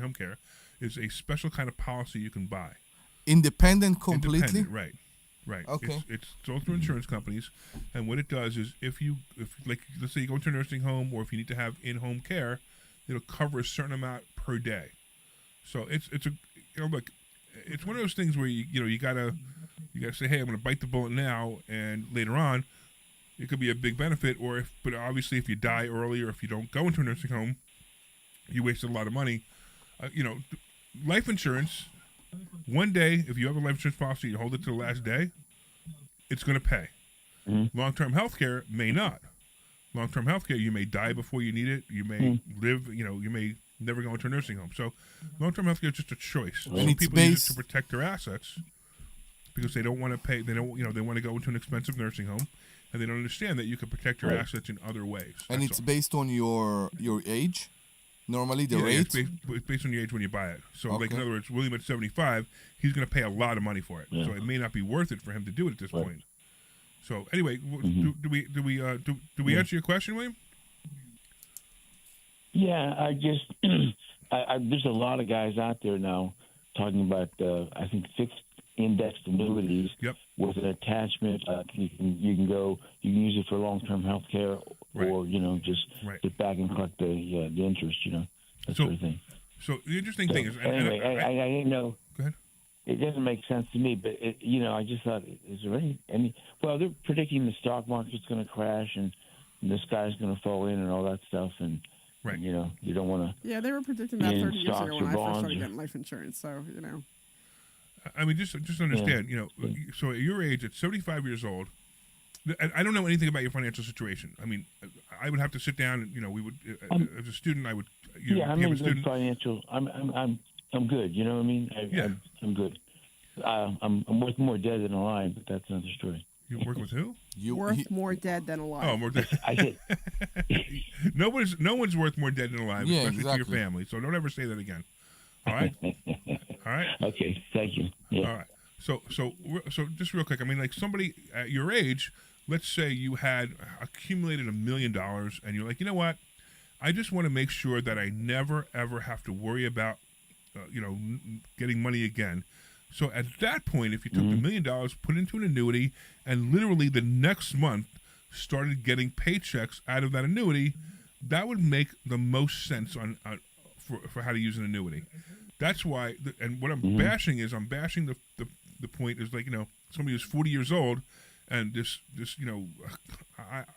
Speaker 3: home care is a special kind of policy you can buy.
Speaker 4: Independent completely?
Speaker 3: Independent, right.
Speaker 4: Okay.
Speaker 3: It's sold through insurance companies, and what it does is if like let's say you go to a nursing home or if you need to have in-home care, it'll cover a certain amount per day. So it's look, it's one of those things where you gotta say, hey, I'm gonna bite the bullet now, and later on it could be a big benefit, but obviously if you die early or if you don't go into a nursing home, you wasted a lot of money. Life insurance, one day, if you have a life insurance policy, you hold it to the last day, it's going to pay.
Speaker 7: Mm-hmm.
Speaker 3: Long-term health care may not. Long-term health care, you may die before you need it. You may live, you may never go into a nursing home. So long-term health care is just a choice.
Speaker 4: And
Speaker 3: Some
Speaker 4: it's
Speaker 3: people use
Speaker 4: based-
Speaker 3: it to protect their assets because they don't want to pay. They don't, they want to go into an expensive nursing home, and they don't understand that you can protect your assets in other ways.
Speaker 4: And
Speaker 3: That's
Speaker 4: it's
Speaker 3: all.
Speaker 4: based on your age? Normally the
Speaker 3: Yeah,
Speaker 4: rate?
Speaker 3: it's based on your age when you buy it. So, like
Speaker 4: Okay.
Speaker 3: in other words, William at 75, he's going to pay a lot of money for it.
Speaker 7: Yeah.
Speaker 3: So it may not be worth it for him to do it at this
Speaker 7: Right.
Speaker 3: point. So anyway, do we answer your question, William?
Speaker 7: Yeah, I just there's a lot of guys out there now talking about I think fixed indexed annuities
Speaker 3: Yep.
Speaker 7: with an attachment. You can use it for long term health care or just
Speaker 3: Right.
Speaker 7: sit back and collect the interest. That
Speaker 3: So-
Speaker 7: sort of thing.
Speaker 3: So the interesting thing is, and
Speaker 7: Anyway, I didn't know.
Speaker 3: go ahead.
Speaker 7: It doesn't make sense to me, but I just thought, is there any? Well, they're predicting the stock market's going to crash and the sky's going to fall in and all that stuff, and
Speaker 3: Right.
Speaker 7: you don't want to.
Speaker 6: Yeah, they were predicting that
Speaker 7: Yeah,
Speaker 6: 30 years
Speaker 7: stocks
Speaker 6: ago
Speaker 7: or
Speaker 6: when I first
Speaker 7: bonds
Speaker 6: started
Speaker 7: or-
Speaker 6: getting life insurance. So,
Speaker 3: I mean, just understand, so at your age, at 75 years old, I don't know anything about your financial situation. I mean, I would have to sit down and, we would, as a student, I would,
Speaker 7: I'm
Speaker 3: be
Speaker 7: in
Speaker 3: a
Speaker 7: good
Speaker 3: student.
Speaker 7: financial. I'm good. You know what I mean? I'm good. I'm worth more dead than alive, but that's another story.
Speaker 3: You work with who?
Speaker 6: worth more dead than alive.
Speaker 3: Oh, more dead.
Speaker 7: I said,
Speaker 3: No one's worth more dead than alive,
Speaker 4: Yeah,
Speaker 3: especially to your
Speaker 4: exactly.
Speaker 3: family. So don't ever say that again. All right? All right?
Speaker 7: okay, thank you. Yeah.
Speaker 3: All right. So just real quick, I mean, like somebody at your age, let's say you had accumulated $1 million and you're like, you know what? I just want to make sure that I never, ever have to worry about, getting money again. So at that point, if you took the $1 million, put it into an annuity, and literally the next month started getting paychecks out of that annuity, that would make the most sense for how to use an annuity. That's why, and what I'm bashing is, the point is like, somebody who's 40 years old and this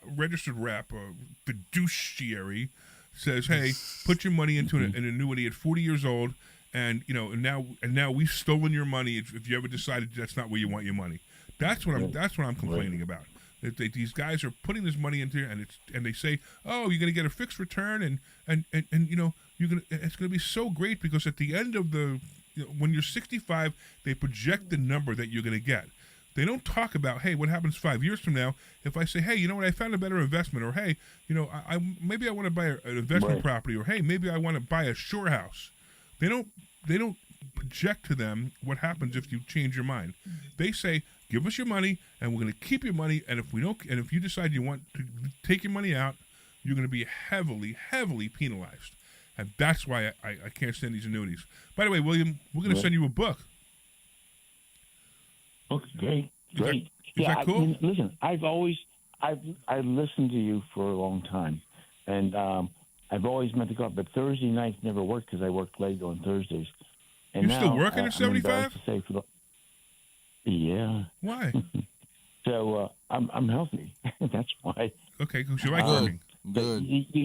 Speaker 3: registered rep or fiduciary says, hey, put your money into an annuity at 40 years old, and now we've stolen your money if you ever decided that's not where you want your money. That's what I'm complaining about. That these guys are putting this money into and they say, oh, you're going to get a fixed return and it's going to be so great because at the end of when you're 65, they project the number that you're going to get. They don't talk about, hey, what happens 5 years from now if I say, hey, you know what, I found a better investment, or hey, maybe I want to buy an investment property, or hey, maybe I want to buy a shore house. They don't project to them what happens if you change your mind. They say, give us your money, and we're going to keep your money. And if you decide you want to take your money out, you're going to be heavily, heavily penalized. And that's why I can't stand these annuities. By the way, William, we're going to send you a book.
Speaker 7: Okay, great.
Speaker 3: Is that cool?
Speaker 7: Listen, I've listened to you for a long time, and I've always meant to go up, but Thursday nights never worked because I worked late on Thursdays. And
Speaker 3: You're still
Speaker 7: now,
Speaker 3: working at
Speaker 7: I'm
Speaker 3: 75?
Speaker 7: embarrassed to say yeah.
Speaker 3: Why?
Speaker 7: So I'm healthy. That's why.
Speaker 3: Okay, because you like
Speaker 4: Good.
Speaker 3: working.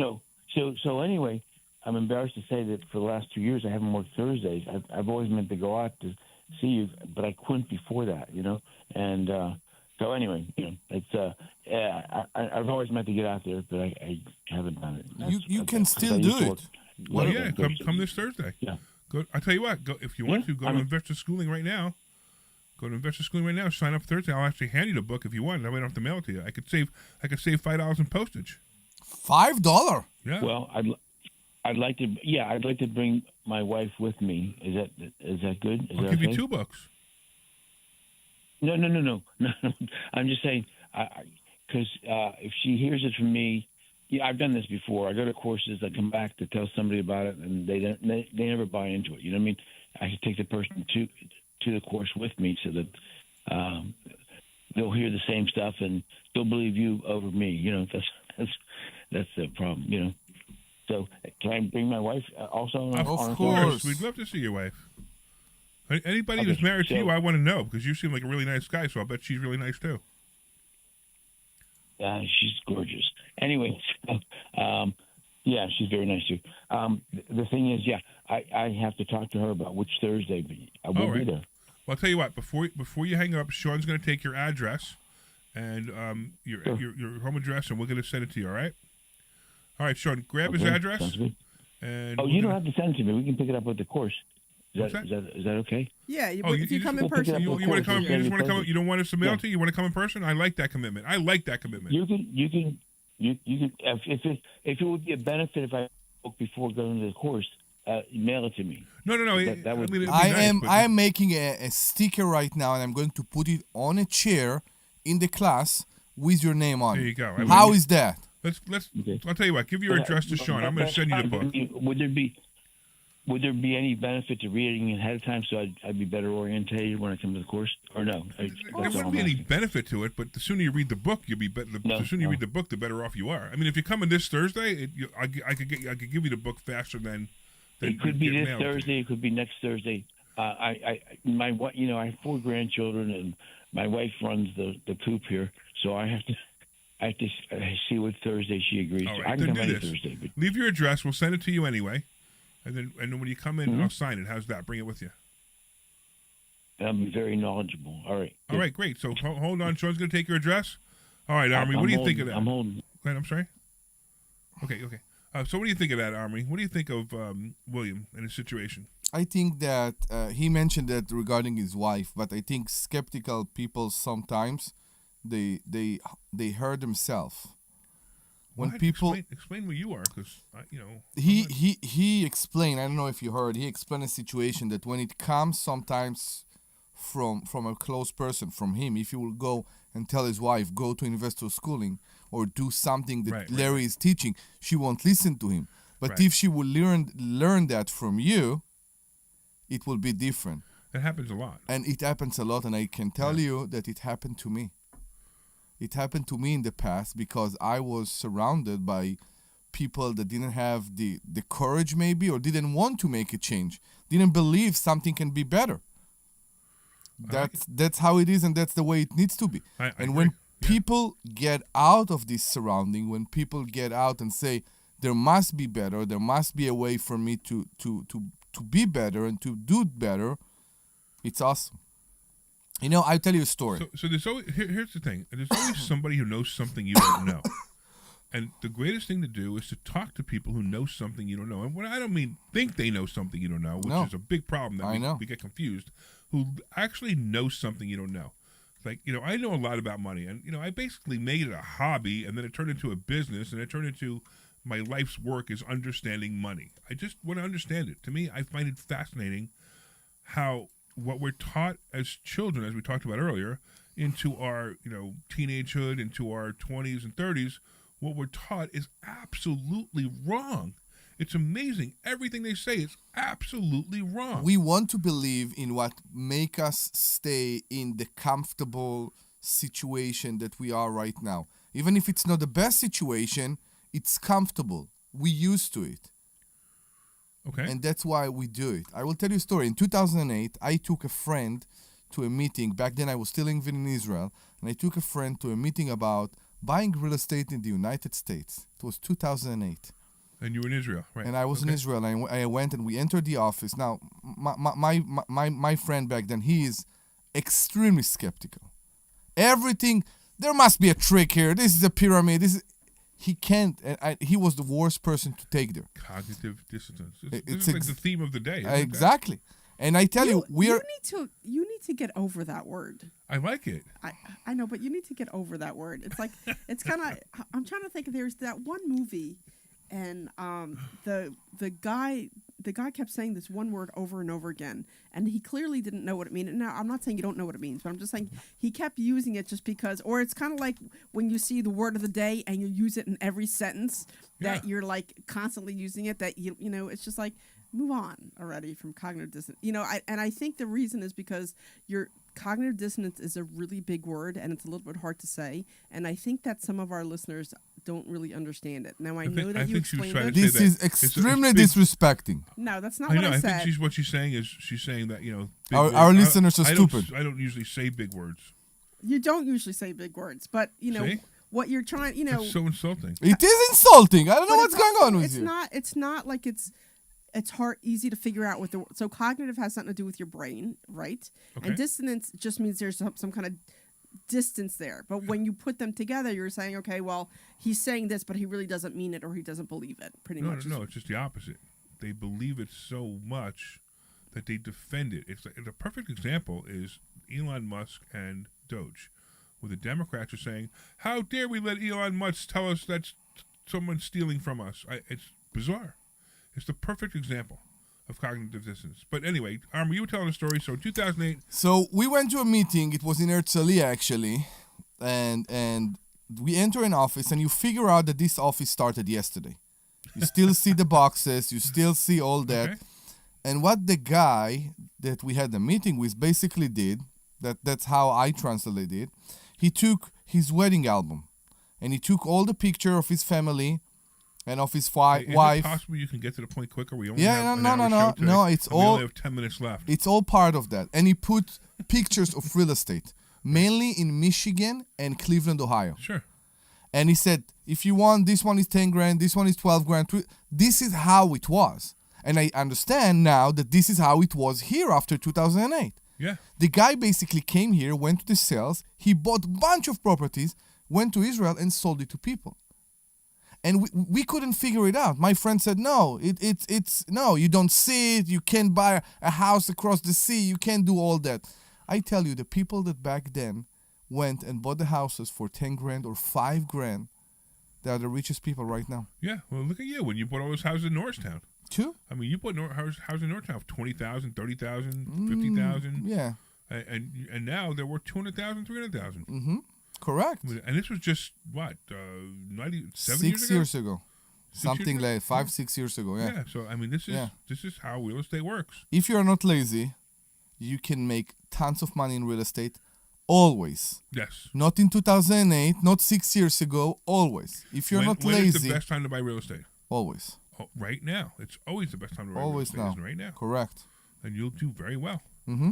Speaker 4: Good.
Speaker 7: So anyway, I'm embarrassed to say that for the last 2 years I haven't worked Thursdays. I've always meant to go out to see you, but I couldn't before that, and So anyway, it's I've always meant to get out there, but I haven't done it.
Speaker 4: You can still
Speaker 7: I
Speaker 4: do
Speaker 7: used to
Speaker 4: it.
Speaker 7: work-
Speaker 3: Well,
Speaker 7: work
Speaker 3: yeah,
Speaker 7: on
Speaker 3: come
Speaker 7: Thursday.
Speaker 3: this Thursday.
Speaker 7: Yeah.
Speaker 3: Go. I tell you what. Go if you want to. Go to
Speaker 7: I'm-
Speaker 3: Investor Schooling right now. Go to Investor Schooling right now. Sign up Thursday. I'll actually hand you the book if you want. That way I don't have to mail it to you. I could save $5 in postage.
Speaker 4: $5.
Speaker 3: Yeah.
Speaker 7: Well, I'd like to. Yeah, I'd like to bring my wife with me. Is that good? Is
Speaker 3: I'll
Speaker 7: that
Speaker 3: give you
Speaker 7: okay?
Speaker 3: 2 books.
Speaker 7: No. I'm just saying, because if she hears it from me, yeah, I've done this before. I go to courses, I come back to tell somebody about it, and they never buy into it. You know what I mean? I should take the person to the course with me so that they'll hear the same stuff and they'll believe you over me. You know, that's the problem. You know. So can I bring my wife also?
Speaker 3: Of
Speaker 7: on a
Speaker 4: course.
Speaker 3: We'd love to see your wife. Anybody
Speaker 7: Okay,
Speaker 3: who's married to
Speaker 7: so-
Speaker 3: you, I want to know because you seem like a really nice guy. So I'll bet she's really nice too.
Speaker 7: She's gorgeous. Anyway, yeah, she's very nice too. The thing is, yeah, I have to talk to her about which Thursday, but I will
Speaker 3: All right.
Speaker 7: be there.
Speaker 3: Well, I'll tell you what. Before you hang up, Sean's going to take your address and your home address, and we're going to send it to you. All right. All right, Sean. Grab his
Speaker 7: Okay,
Speaker 3: address.
Speaker 7: sounds good.
Speaker 3: And
Speaker 7: Oh,
Speaker 3: we're
Speaker 7: you don't
Speaker 3: gonna-
Speaker 7: have to send it to me. We can pick it up with the course.
Speaker 3: What's
Speaker 7: Is
Speaker 3: that?
Speaker 7: that okay?
Speaker 6: Yeah,
Speaker 3: Oh,
Speaker 6: if you
Speaker 3: just-
Speaker 6: come in
Speaker 7: we'll pick it
Speaker 6: person.
Speaker 7: up
Speaker 3: You
Speaker 7: with
Speaker 3: want to
Speaker 7: course.
Speaker 3: come? You just want to come? You don't want us to mail
Speaker 7: Yeah.
Speaker 3: it to you? You want to come in person? I like that commitment. I like that commitment.
Speaker 7: You can if it would be a benefit if I spoke before going to the course, mail it to me.
Speaker 3: No.
Speaker 7: That would-
Speaker 3: I mean, it'd be
Speaker 4: I
Speaker 3: nice,
Speaker 4: am
Speaker 3: but-
Speaker 4: I am making a sticker right now, and I'm going to put it on a chair in the class with your name on
Speaker 3: There
Speaker 4: it.
Speaker 3: you go. I
Speaker 4: How
Speaker 3: like-
Speaker 4: is that?
Speaker 3: Let's.
Speaker 7: Okay.
Speaker 3: I'll tell you what. Give your address to Sean. I'm going to send you the book.
Speaker 7: Would there be any benefit to reading ahead of time so I'd be better orientated when I come to the course? Or no?
Speaker 3: There wouldn't be any benefit to it, but the sooner you read the book, you'll be better.
Speaker 7: No,
Speaker 3: The sooner you
Speaker 7: no.
Speaker 3: read the book, the better off you are. I mean, if you're coming this Thursday, I could give you the book faster than.
Speaker 7: It could be
Speaker 3: get
Speaker 7: this
Speaker 3: mailed to you.
Speaker 7: Thursday. It could be next Thursday. I have 4 grandchildren, and my wife runs the coop here, so I have to see what Thursday she agrees
Speaker 3: All
Speaker 7: to.
Speaker 3: right,
Speaker 7: I
Speaker 3: then
Speaker 7: can
Speaker 3: do
Speaker 7: come any
Speaker 3: this.
Speaker 7: Thursday, but
Speaker 3: Leave your address. We'll send it to you anyway, and then when you come in,
Speaker 7: Mm-hmm.
Speaker 3: I'll sign it. How's that? Bring it with you.
Speaker 7: I'm very knowledgeable. All right.
Speaker 3: All right, great. So hold on. Sean's going to take your address. All right, Omri.
Speaker 7: I'm
Speaker 3: What do you
Speaker 7: holding-
Speaker 3: think of that?
Speaker 7: I'm holding.
Speaker 3: Wait, I'm sorry. Okay. So what do you think of that, Omri? What do you think of William and his situation?
Speaker 4: I think that he mentioned that regarding his wife, but I think skeptical people sometimes they hurt themselves. When
Speaker 3: What?
Speaker 4: people
Speaker 3: explain where you are, because
Speaker 4: he explained, I don't know if you heard, he explained a situation that when it comes sometimes from a close person, from him, if he will go and tell his wife, go to investor schooling or do something that
Speaker 3: Right.
Speaker 4: Larry is teaching, she won't listen to him. But
Speaker 3: Right.
Speaker 4: if she will learn that from you, it will be different.
Speaker 3: that happens a lot.
Speaker 4: And it happens a lot, and I can tell you that it happened to me. It happened to me in the past because I was surrounded by people that didn't have the courage maybe, or didn't want to make a change, didn't believe something can be better. That's how it is, and that's the way it needs to be.
Speaker 3: I
Speaker 4: And when
Speaker 3: agree. Yeah.
Speaker 4: people get out of this surrounding, when people get out and say there must be better, there must be a way for me to be better and to do better, it's awesome. You know, I'll tell you a story.
Speaker 3: So there's always here's the thing. There's always somebody who knows something you don't know, and the greatest thing to do is to talk to people who know something you don't know. And what I don't mean think they know something you don't know, which
Speaker 4: No.
Speaker 3: is a big problem that
Speaker 4: I know.
Speaker 3: we get confused. Who actually know something you don't know. Like, I know a lot about money, and I basically made it a hobby, and then it turned into a business, and it turned into my life's work is understanding money. I just want to understand it. To me, I find it fascinating how what we're taught as children, as we talked about earlier, into our teenagehood, into our 20s and 30s, what we're taught is absolutely wrong. It's amazing. Everything they say is absolutely wrong.
Speaker 4: We want to believe in what make us stay in the comfortable situation that we are right now. Even if it's not the best situation, it's comfortable. We used to it.
Speaker 3: Okay.
Speaker 4: And that's why we do it. I will tell you a story. In 2008, I took a friend to a meeting. Back then, I was still living in Israel. And I took a friend to a meeting about buying real estate in the United States. It was 2008.
Speaker 3: And you were in Israel, right?
Speaker 4: And I was in
Speaker 3: Okay.
Speaker 4: Israel. And I went and we entered the office. Now, my friend back then, he is extremely skeptical. everything. There must be a trick here. This is a pyramid. He can't. He was the worst person to take there.
Speaker 3: Cognitive dissonance.
Speaker 4: It's
Speaker 3: This is like the theme of the day. isn't it?
Speaker 4: Exactly. And I tell you,
Speaker 6: you need to get over that word.
Speaker 3: I like it.
Speaker 6: I know, but you need to get over that word. It's like it's kind of. I'm trying to think. There's that one movie, and the guy kept saying this one word over and over again, and he clearly didn't know what it meant. And now I'm not saying you don't know what it means, but I'm just saying he kept using it just because. Or it's kind of like when you see the word of the day and you use it in every sentence that you're like constantly using it. That you know, it's just like. Move on already from cognitive dissonance. You know, I think the reason is because your cognitive dissonance is a really big word and it's a little bit hard to say. And I think that some of our listeners don't really understand it. Now, I know that you explained it.
Speaker 4: This is extremely disrespecting.
Speaker 6: No, that's not
Speaker 3: I
Speaker 6: what
Speaker 3: know.
Speaker 6: I said.
Speaker 3: I think what she's saying is she's saying that, you know, big
Speaker 4: Our
Speaker 3: words-
Speaker 4: listeners are stupid.
Speaker 3: I don't usually say big words.
Speaker 6: You don't usually say big words, but, you know,
Speaker 3: See?
Speaker 6: what you're trying, you know.
Speaker 3: It's so insulting.
Speaker 4: It is insulting. I don't know
Speaker 6: but
Speaker 4: what's
Speaker 6: it's
Speaker 4: going
Speaker 6: also-
Speaker 4: on with
Speaker 6: it's
Speaker 4: you.
Speaker 6: It's not like it's hard, easy to figure out what so cognitive has something to do with your brain, right?
Speaker 3: Okay.
Speaker 6: And dissonance just means there's some kind of distance there. But when you put them together, you're saying, okay, well, he's saying this, but he really doesn't mean it or he doesn't believe it, pretty much.
Speaker 3: No, it's just the opposite. They believe it so much that they defend it. It's a perfect example is Elon Musk and Doge, where the Democrats are saying, how dare we let Elon Musk tell us that someone's stealing from us? It's bizarre. It's the perfect example of cognitive dissonance. But anyway, Omri, you were telling a story. So 2008.
Speaker 4: So we went to a meeting. It was in Herzliya actually, and we enter an office, and you figure out that this office started yesterday. You still see the boxes. You still see all that.
Speaker 3: Okay.
Speaker 4: And what the guy that we had the meeting with basically did, that's how I translated it. He took his wedding album, and he took all the picture of his family. And of his wife.
Speaker 3: Is it possible you can get to the point quicker? We only have an hour show today,
Speaker 4: no. It's
Speaker 3: and we
Speaker 4: all.
Speaker 3: only have 10 minutes left.
Speaker 4: It's all part of that. And he put pictures of real estate, mainly in Michigan and Cleveland, Ohio.
Speaker 3: Sure.
Speaker 4: And he said, if you want, this one is 10 grand, this one is 12 grand. This is how it was. And I understand now that this is how it was here after 2008.
Speaker 3: Yeah.
Speaker 4: The guy basically came here, went to the sales, he bought a bunch of properties, went to Israel and sold it to people. And we couldn't figure it out. My friend said, no, it's no, you don't see it. You can't buy a house across the sea. You can't do all that. I tell you, the people that back then went and bought the houses for 10 grand or 5 grand, they are the richest people right now.
Speaker 3: Yeah. Well, look at you when you bought all those houses in Norristown.
Speaker 4: True.
Speaker 3: I mean, you bought houses in Norristown of 20,000, 30,000, 50,000.
Speaker 4: Yeah.
Speaker 3: And now they're worth 200,000, 300,000.
Speaker 4: Mm-hmm. Correct.
Speaker 3: And this was just, what, 7
Speaker 4: 6 years ago.
Speaker 3: 6
Speaker 4: Something
Speaker 3: years ago?
Speaker 4: like 5, 6 years ago. Yeah.
Speaker 3: Yeah. So, I mean, this is how real estate works.
Speaker 4: If you're not lazy, you can make tons of money in real estate. Always.
Speaker 3: Yes.
Speaker 4: Not in 2008, not 6 years ago, always. If you're not
Speaker 3: when is
Speaker 4: lazy,
Speaker 3: the best time to buy real estate?
Speaker 4: always.
Speaker 3: Oh, right now. It's always the best time to buy real
Speaker 4: Always
Speaker 3: estate.
Speaker 4: now.
Speaker 3: Isn't it? Right now.
Speaker 4: Correct.
Speaker 3: And you'll do very well.
Speaker 4: Mm-hmm.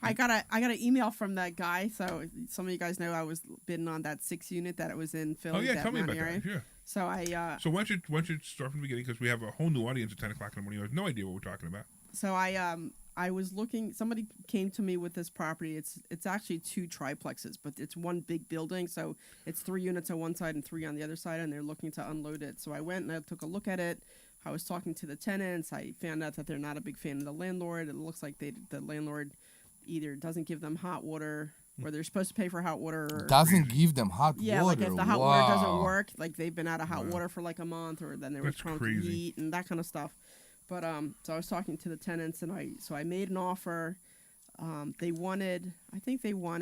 Speaker 6: I got an email from that guy. So some of you guys know I was bidding on that 6 unit that it was in Philly.
Speaker 3: Oh, yeah.
Speaker 6: that
Speaker 3: Tell me
Speaker 6: Mount
Speaker 3: about
Speaker 6: area.
Speaker 3: that. Sure.
Speaker 6: So I
Speaker 3: So why don't you start from the beginning, because we have a whole new audience at 10 o'clock in the morning who has no idea what we're talking about.
Speaker 6: So I was looking. Somebody came to me with this property. It's actually 2 triplexes, but it's one big building. So it's 3 units on one side and 3 on the other side, and they're looking to unload it. So I went and I took a look at it. I was talking to the tenants. I found out that they're not a big fan of the landlord. It looks like the landlord either doesn't give them hot water, or they're supposed to pay for hot water. Or,
Speaker 4: Doesn't give them hot
Speaker 6: yeah,
Speaker 4: water.
Speaker 6: like if the hot water doesn't
Speaker 4: Wow.
Speaker 6: work, like they've been out of hot water for like a month, or then they were
Speaker 3: That's
Speaker 6: trying to
Speaker 3: crazy.
Speaker 6: heat and that kind of stuff. But so I was talking to the tenants, and I made an offer. They wanted, I think they were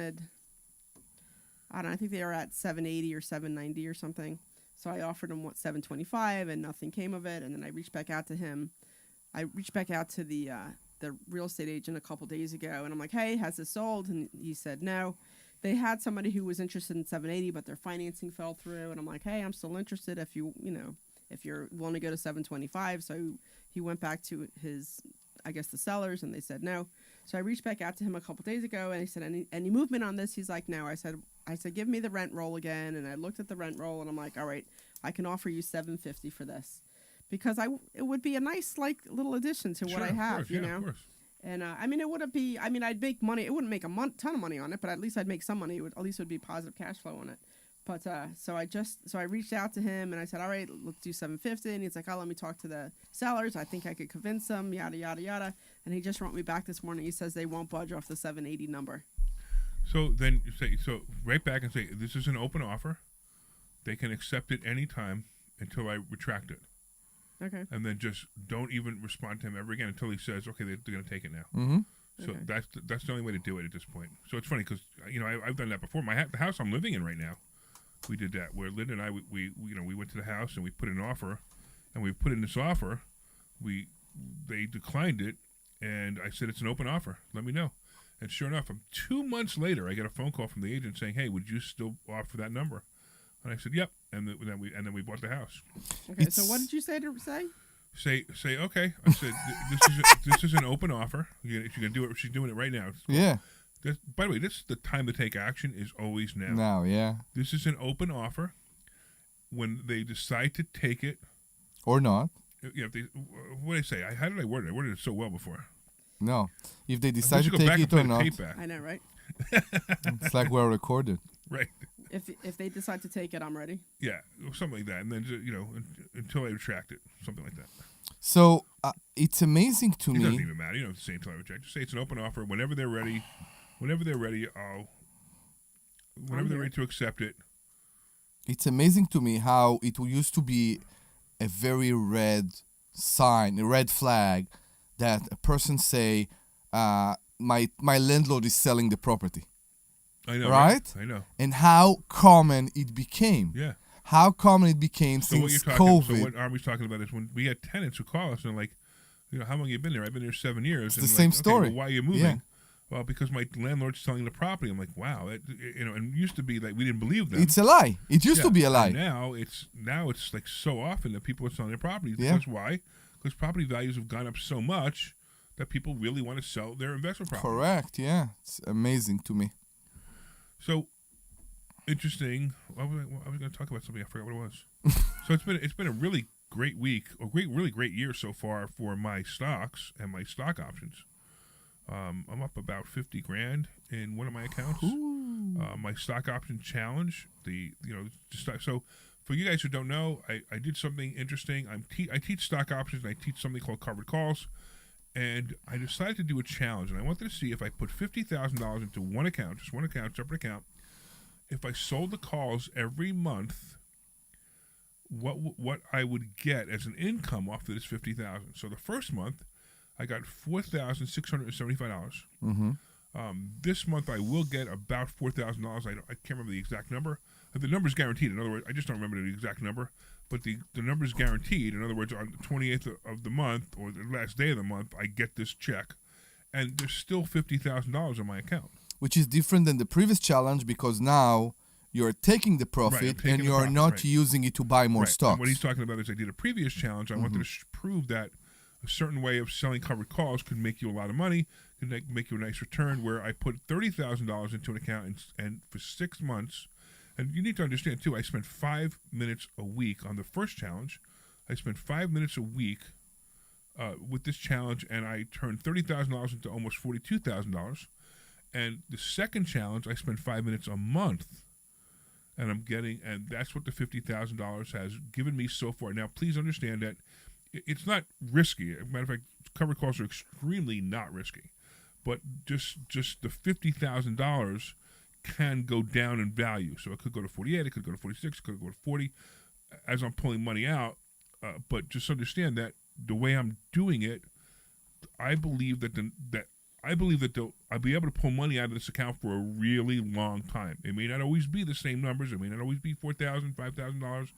Speaker 6: at 780 or 790 or something. So I offered him 725, and nothing came of it. And then I reached back out to him. I reached back out to the real estate agent a couple days ago, and I'm like, hey, has this sold? And he said no. They had somebody who was interested in 780, but their financing fell through. And I'm like, hey, I'm still interested if you're willing to go to 725. So he went back to the sellers, and they said no. So I reached back out to him a couple days ago, and he said, any movement on this? He's like, no. I said, give me the rent roll again. And I looked at the rent roll, and I'm like, all right, I can offer you $750 for this, because it would be a nice, like, little addition to what I have,
Speaker 3: Of course.
Speaker 6: And I mean, it wouldn't be. I mean, I'd make money. It wouldn't make a ton of money on it, but at least I'd make some money. At least it would be positive cash flow on it. But so I reached out to him and I said, all right, let's do 750. And he's like, oh, let me talk to the sellers. I think I could convince them. Yada yada yada. And he just wrote me back this morning. He says they won't budge off the 780 number.
Speaker 3: So then you say, so right back and say, this is an open offer. They can accept it anytime until I retract it.
Speaker 6: Okay.
Speaker 3: And then just don't even respond to him ever again until he says, okay, they're going to take it now.
Speaker 4: Mm-hmm.
Speaker 3: So
Speaker 6: Okay.
Speaker 3: that's the only way to do it at this point. So it's funny because I've done that before. The house I'm living in right now, we did that where Linda and I we went to the house and we put in an offer, and we put in this offer, they declined it, and I said it's an open offer. Let me know. And sure enough, 2 months later, I got a phone call from the agent saying, hey, would you still offer that number? And I said, yep. And then we bought the house.
Speaker 6: Okay. So what did you say to say?
Speaker 3: Say okay. I said this is an open offer. If you're gonna do it, she's doing it right now.
Speaker 4: Yeah.
Speaker 3: By the way, this is the time to take action is always now.
Speaker 4: Now, yeah.
Speaker 3: This is an open offer. When they decide to take it,
Speaker 4: Or not.
Speaker 3: yeah. What did I say? How did I word it? I worded it so well before.
Speaker 4: No. If they
Speaker 3: I
Speaker 4: decide
Speaker 3: should
Speaker 4: to
Speaker 3: go back
Speaker 4: take
Speaker 3: and
Speaker 4: it
Speaker 3: play
Speaker 4: or
Speaker 3: the
Speaker 4: not,
Speaker 3: tape back.
Speaker 6: I know, right?
Speaker 4: it's like we're recorded.
Speaker 3: Right.
Speaker 6: If they decide to take it, I'm ready.
Speaker 3: Yeah, something like that, and then until I retract it, something like that.
Speaker 4: So it's amazing to
Speaker 3: It doesn't
Speaker 4: me.
Speaker 3: even matter. You don't have to say until I retract. Just say it's an open offer. Whenever they're ready, Whenever they're ready to accept it.
Speaker 4: It's amazing to me how it used to be a very red sign, a red flag, that a person say, my landlord is selling the property.
Speaker 3: I know,
Speaker 4: right?
Speaker 3: I know.
Speaker 4: And how common it became.
Speaker 3: Yeah.
Speaker 4: How common it became
Speaker 3: So what
Speaker 4: since
Speaker 3: you're talking,
Speaker 4: COVID.
Speaker 3: so what Omri's talking about is when we had tenants who call us and they're like, how long have you been there? I've been there 7 years.
Speaker 4: It's
Speaker 3: and
Speaker 4: the same
Speaker 3: okay,
Speaker 4: story.
Speaker 3: well, why are you moving?
Speaker 4: Yeah.
Speaker 3: Well, because my landlord's selling the property. I'm like, wow, and it used to be like we didn't believe them.
Speaker 4: It's a lie. It used to be a lie.
Speaker 3: And now it's like so often that people are selling their properties.
Speaker 4: Yeah.
Speaker 3: Because why? Because property values have gone up so much that people really want to sell their investment property.
Speaker 4: Correct, yeah. It's amazing to me.
Speaker 3: So interesting. I was going to talk about something. I forgot what it was. So it's been a really great week, really great year so far for my stocks and my stock options. I'm up about $50,000 in one of my accounts. My stock option challenge. So for you guys who don't know, I did something interesting. I teach stock options and I teach something called covered calls. And I decided to do a challenge, and I wanted to see if I put $50,000 into one account, just one account, separate account. If I sold the calls every month, what I would get as an income off of this $50,000. So the first month, I got $4,675.
Speaker 4: Mm-hmm.
Speaker 3: This month I will get about $4,000. I can't remember the exact number. The number's guaranteed. In other words, I just don't remember the exact number. But the number's guaranteed. In other words, on the 28th of the month or the last day of the month, I get this check. And there's still $50,000 in my account.
Speaker 4: Which is different than the previous challenge because now you're taking the profit and you're not using it to buy more stocks.
Speaker 3: And what he's talking about is I did a previous challenge. I wanted to prove that a certain way of selling covered calls could make you a lot of money, could make you a nice return, where I put $30,000 into an account and for 6 months. And you need to understand, too, I spent 5 minutes a week on the first challenge. I spent 5 minutes a week with this challenge, and I turned $30,000 into almost $42,000. And the second challenge, I spent 5 minutes a month. And that's what the $50,000 has given me so far. Now, please understand that it's not risky. As a matter of fact, covered calls are extremely not risky. But just the $50,000 can go down in value. So it could go to 48, it could go to 46, it could go to 40 as I'm pulling money out. But just understand that the way I'm doing it, I believe that I'll be able to pull money out of this account for a really long time. It may not always be the same numbers. It may not always be $4,000, $5,000,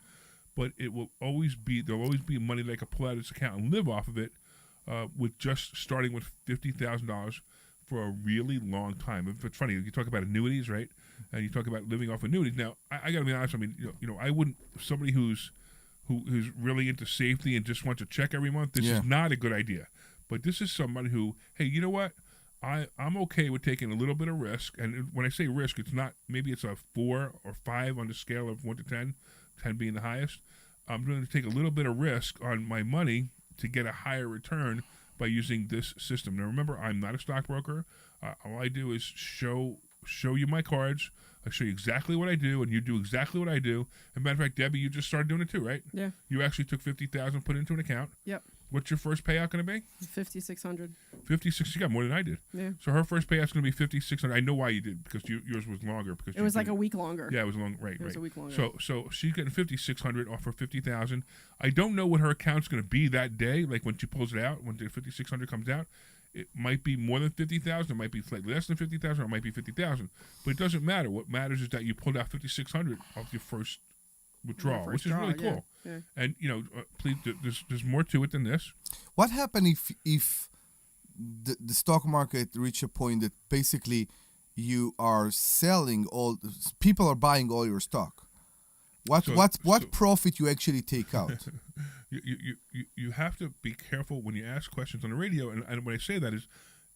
Speaker 3: but there'll always be money that I can pull out of this account and live off of it with just starting with $50,000 for a really long time. It's funny, you talk about annuities, right? And you talk about living off annuities. Now, I got to be honest. I mean, I wouldn't. Somebody who's really into safety and just wants a check every month. This is not a good idea. But this is somebody who, hey, you know what? I'm okay with taking a little bit of risk. And when I say risk, it's not, maybe it's a 4 or 5 on the scale of 1 to 10, 10 being the highest. I'm going to take a little bit of risk on my money to get a higher return by using this system. Now, remember, I'm not a stockbroker. All I do is show you my cards. I show you exactly what I do, and you do exactly what I do. As a matter of fact, Debbie, you just started doing it too, right?
Speaker 6: Yeah.
Speaker 3: You actually took $50,000, put it into an account.
Speaker 6: Yep.
Speaker 3: What's your first payout going to be?
Speaker 6: $5,600.
Speaker 3: 56. You got more than I did.
Speaker 6: Yeah.
Speaker 3: So her first payout's going to be 5,600. I know why you did, because yours was longer. Because
Speaker 6: It was like a week longer.
Speaker 3: Yeah, it was long. Right,
Speaker 6: It was a week longer.
Speaker 3: So she's getting 5,600 off her 50,000. I don't know what her account's going to be that day. Like when she pulls it out, when the 5,600 comes out, it might be more than 50,000. It might be slightly less than 50,000. Or it might be 50,000. But it doesn't matter. What matters is that you pulled out 5,600 off your first withdrawal, which is really cool.
Speaker 6: Yeah.
Speaker 3: And please, there's more to it than this.
Speaker 4: What happened if the stock market reach a point that basically you are selling people are buying all your stock? What profit you actually take out?
Speaker 3: You have to be careful when you ask questions on the radio, and when I say that is,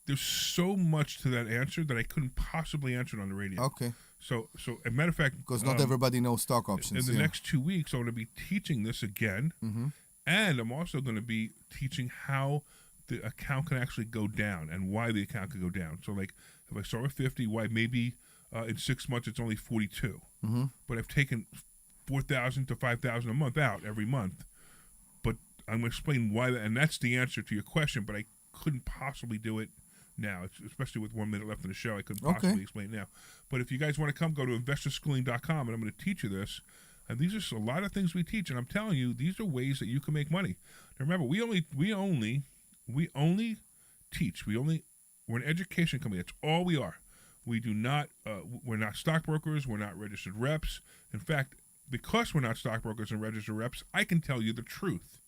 Speaker 3: there's so much to that answer that I couldn't possibly answer it on the radio.
Speaker 4: Okay.
Speaker 3: So as a matter of fact,
Speaker 4: Because not everybody knows stock options.
Speaker 3: in the next 2 weeks, I'm going to be teaching this again, and I'm also going to be teaching how the account can actually go down and why the account can go down. So, like, if I start with 50, why maybe in 6 months it's only 42, but I've taken 4,000 to 5,000 a month out every month. But I'm going to explain why that, and that's the answer to your question. But I couldn't possibly do it now, especially with 1 minute left in the show. I couldn't possibly explain it now. But if you guys want to come, go to investorschooling.com, and I'm going to teach you this. And these are a lot of things we teach, and I'm telling you, these are ways that you can make money. Now remember, we only teach. We're an education company. That's all we are. We do not. We're not stockbrokers. We're not registered reps. In fact, because we're not stockbrokers and registered reps, I can tell you the truth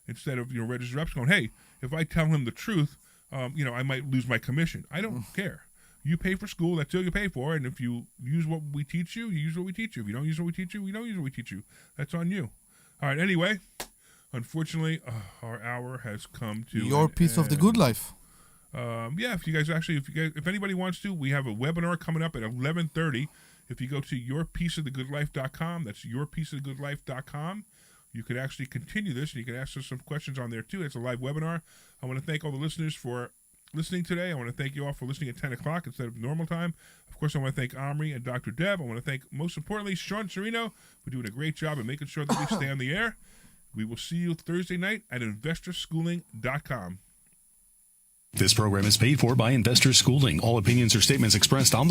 Speaker 3: instead of registered reps going, hey, if I tell him the truth, I might lose my commission. I don't care. You pay for school, that's all you pay for, and if you use what we teach you, you use what we teach you. If you don't use what we teach you, we don't use what we teach you. That's on you. All right, anyway, unfortunately, our hour has come to
Speaker 4: your piece of the good life.
Speaker 3: If anybody wants to, we have a webinar coming up at 11:30. If you go to yourpieceofthegoodlife.com, that's yourpieceofthegoodlife.com, you could actually continue this, and you can ask us some questions on there, too. It's a live webinar. I want to thank all the listeners for listening today. I want to thank you all for listening at 10 o'clock instead of normal time. Of course, I want to thank Omri and Dr. Deb. I want to thank, most importantly, Sean Serino for doing a great job of making sure that we stay on the air. We will see you Thursday night at investorschooling.com.
Speaker 1: This program is paid for by Investor Schooling. All opinions or statements expressed on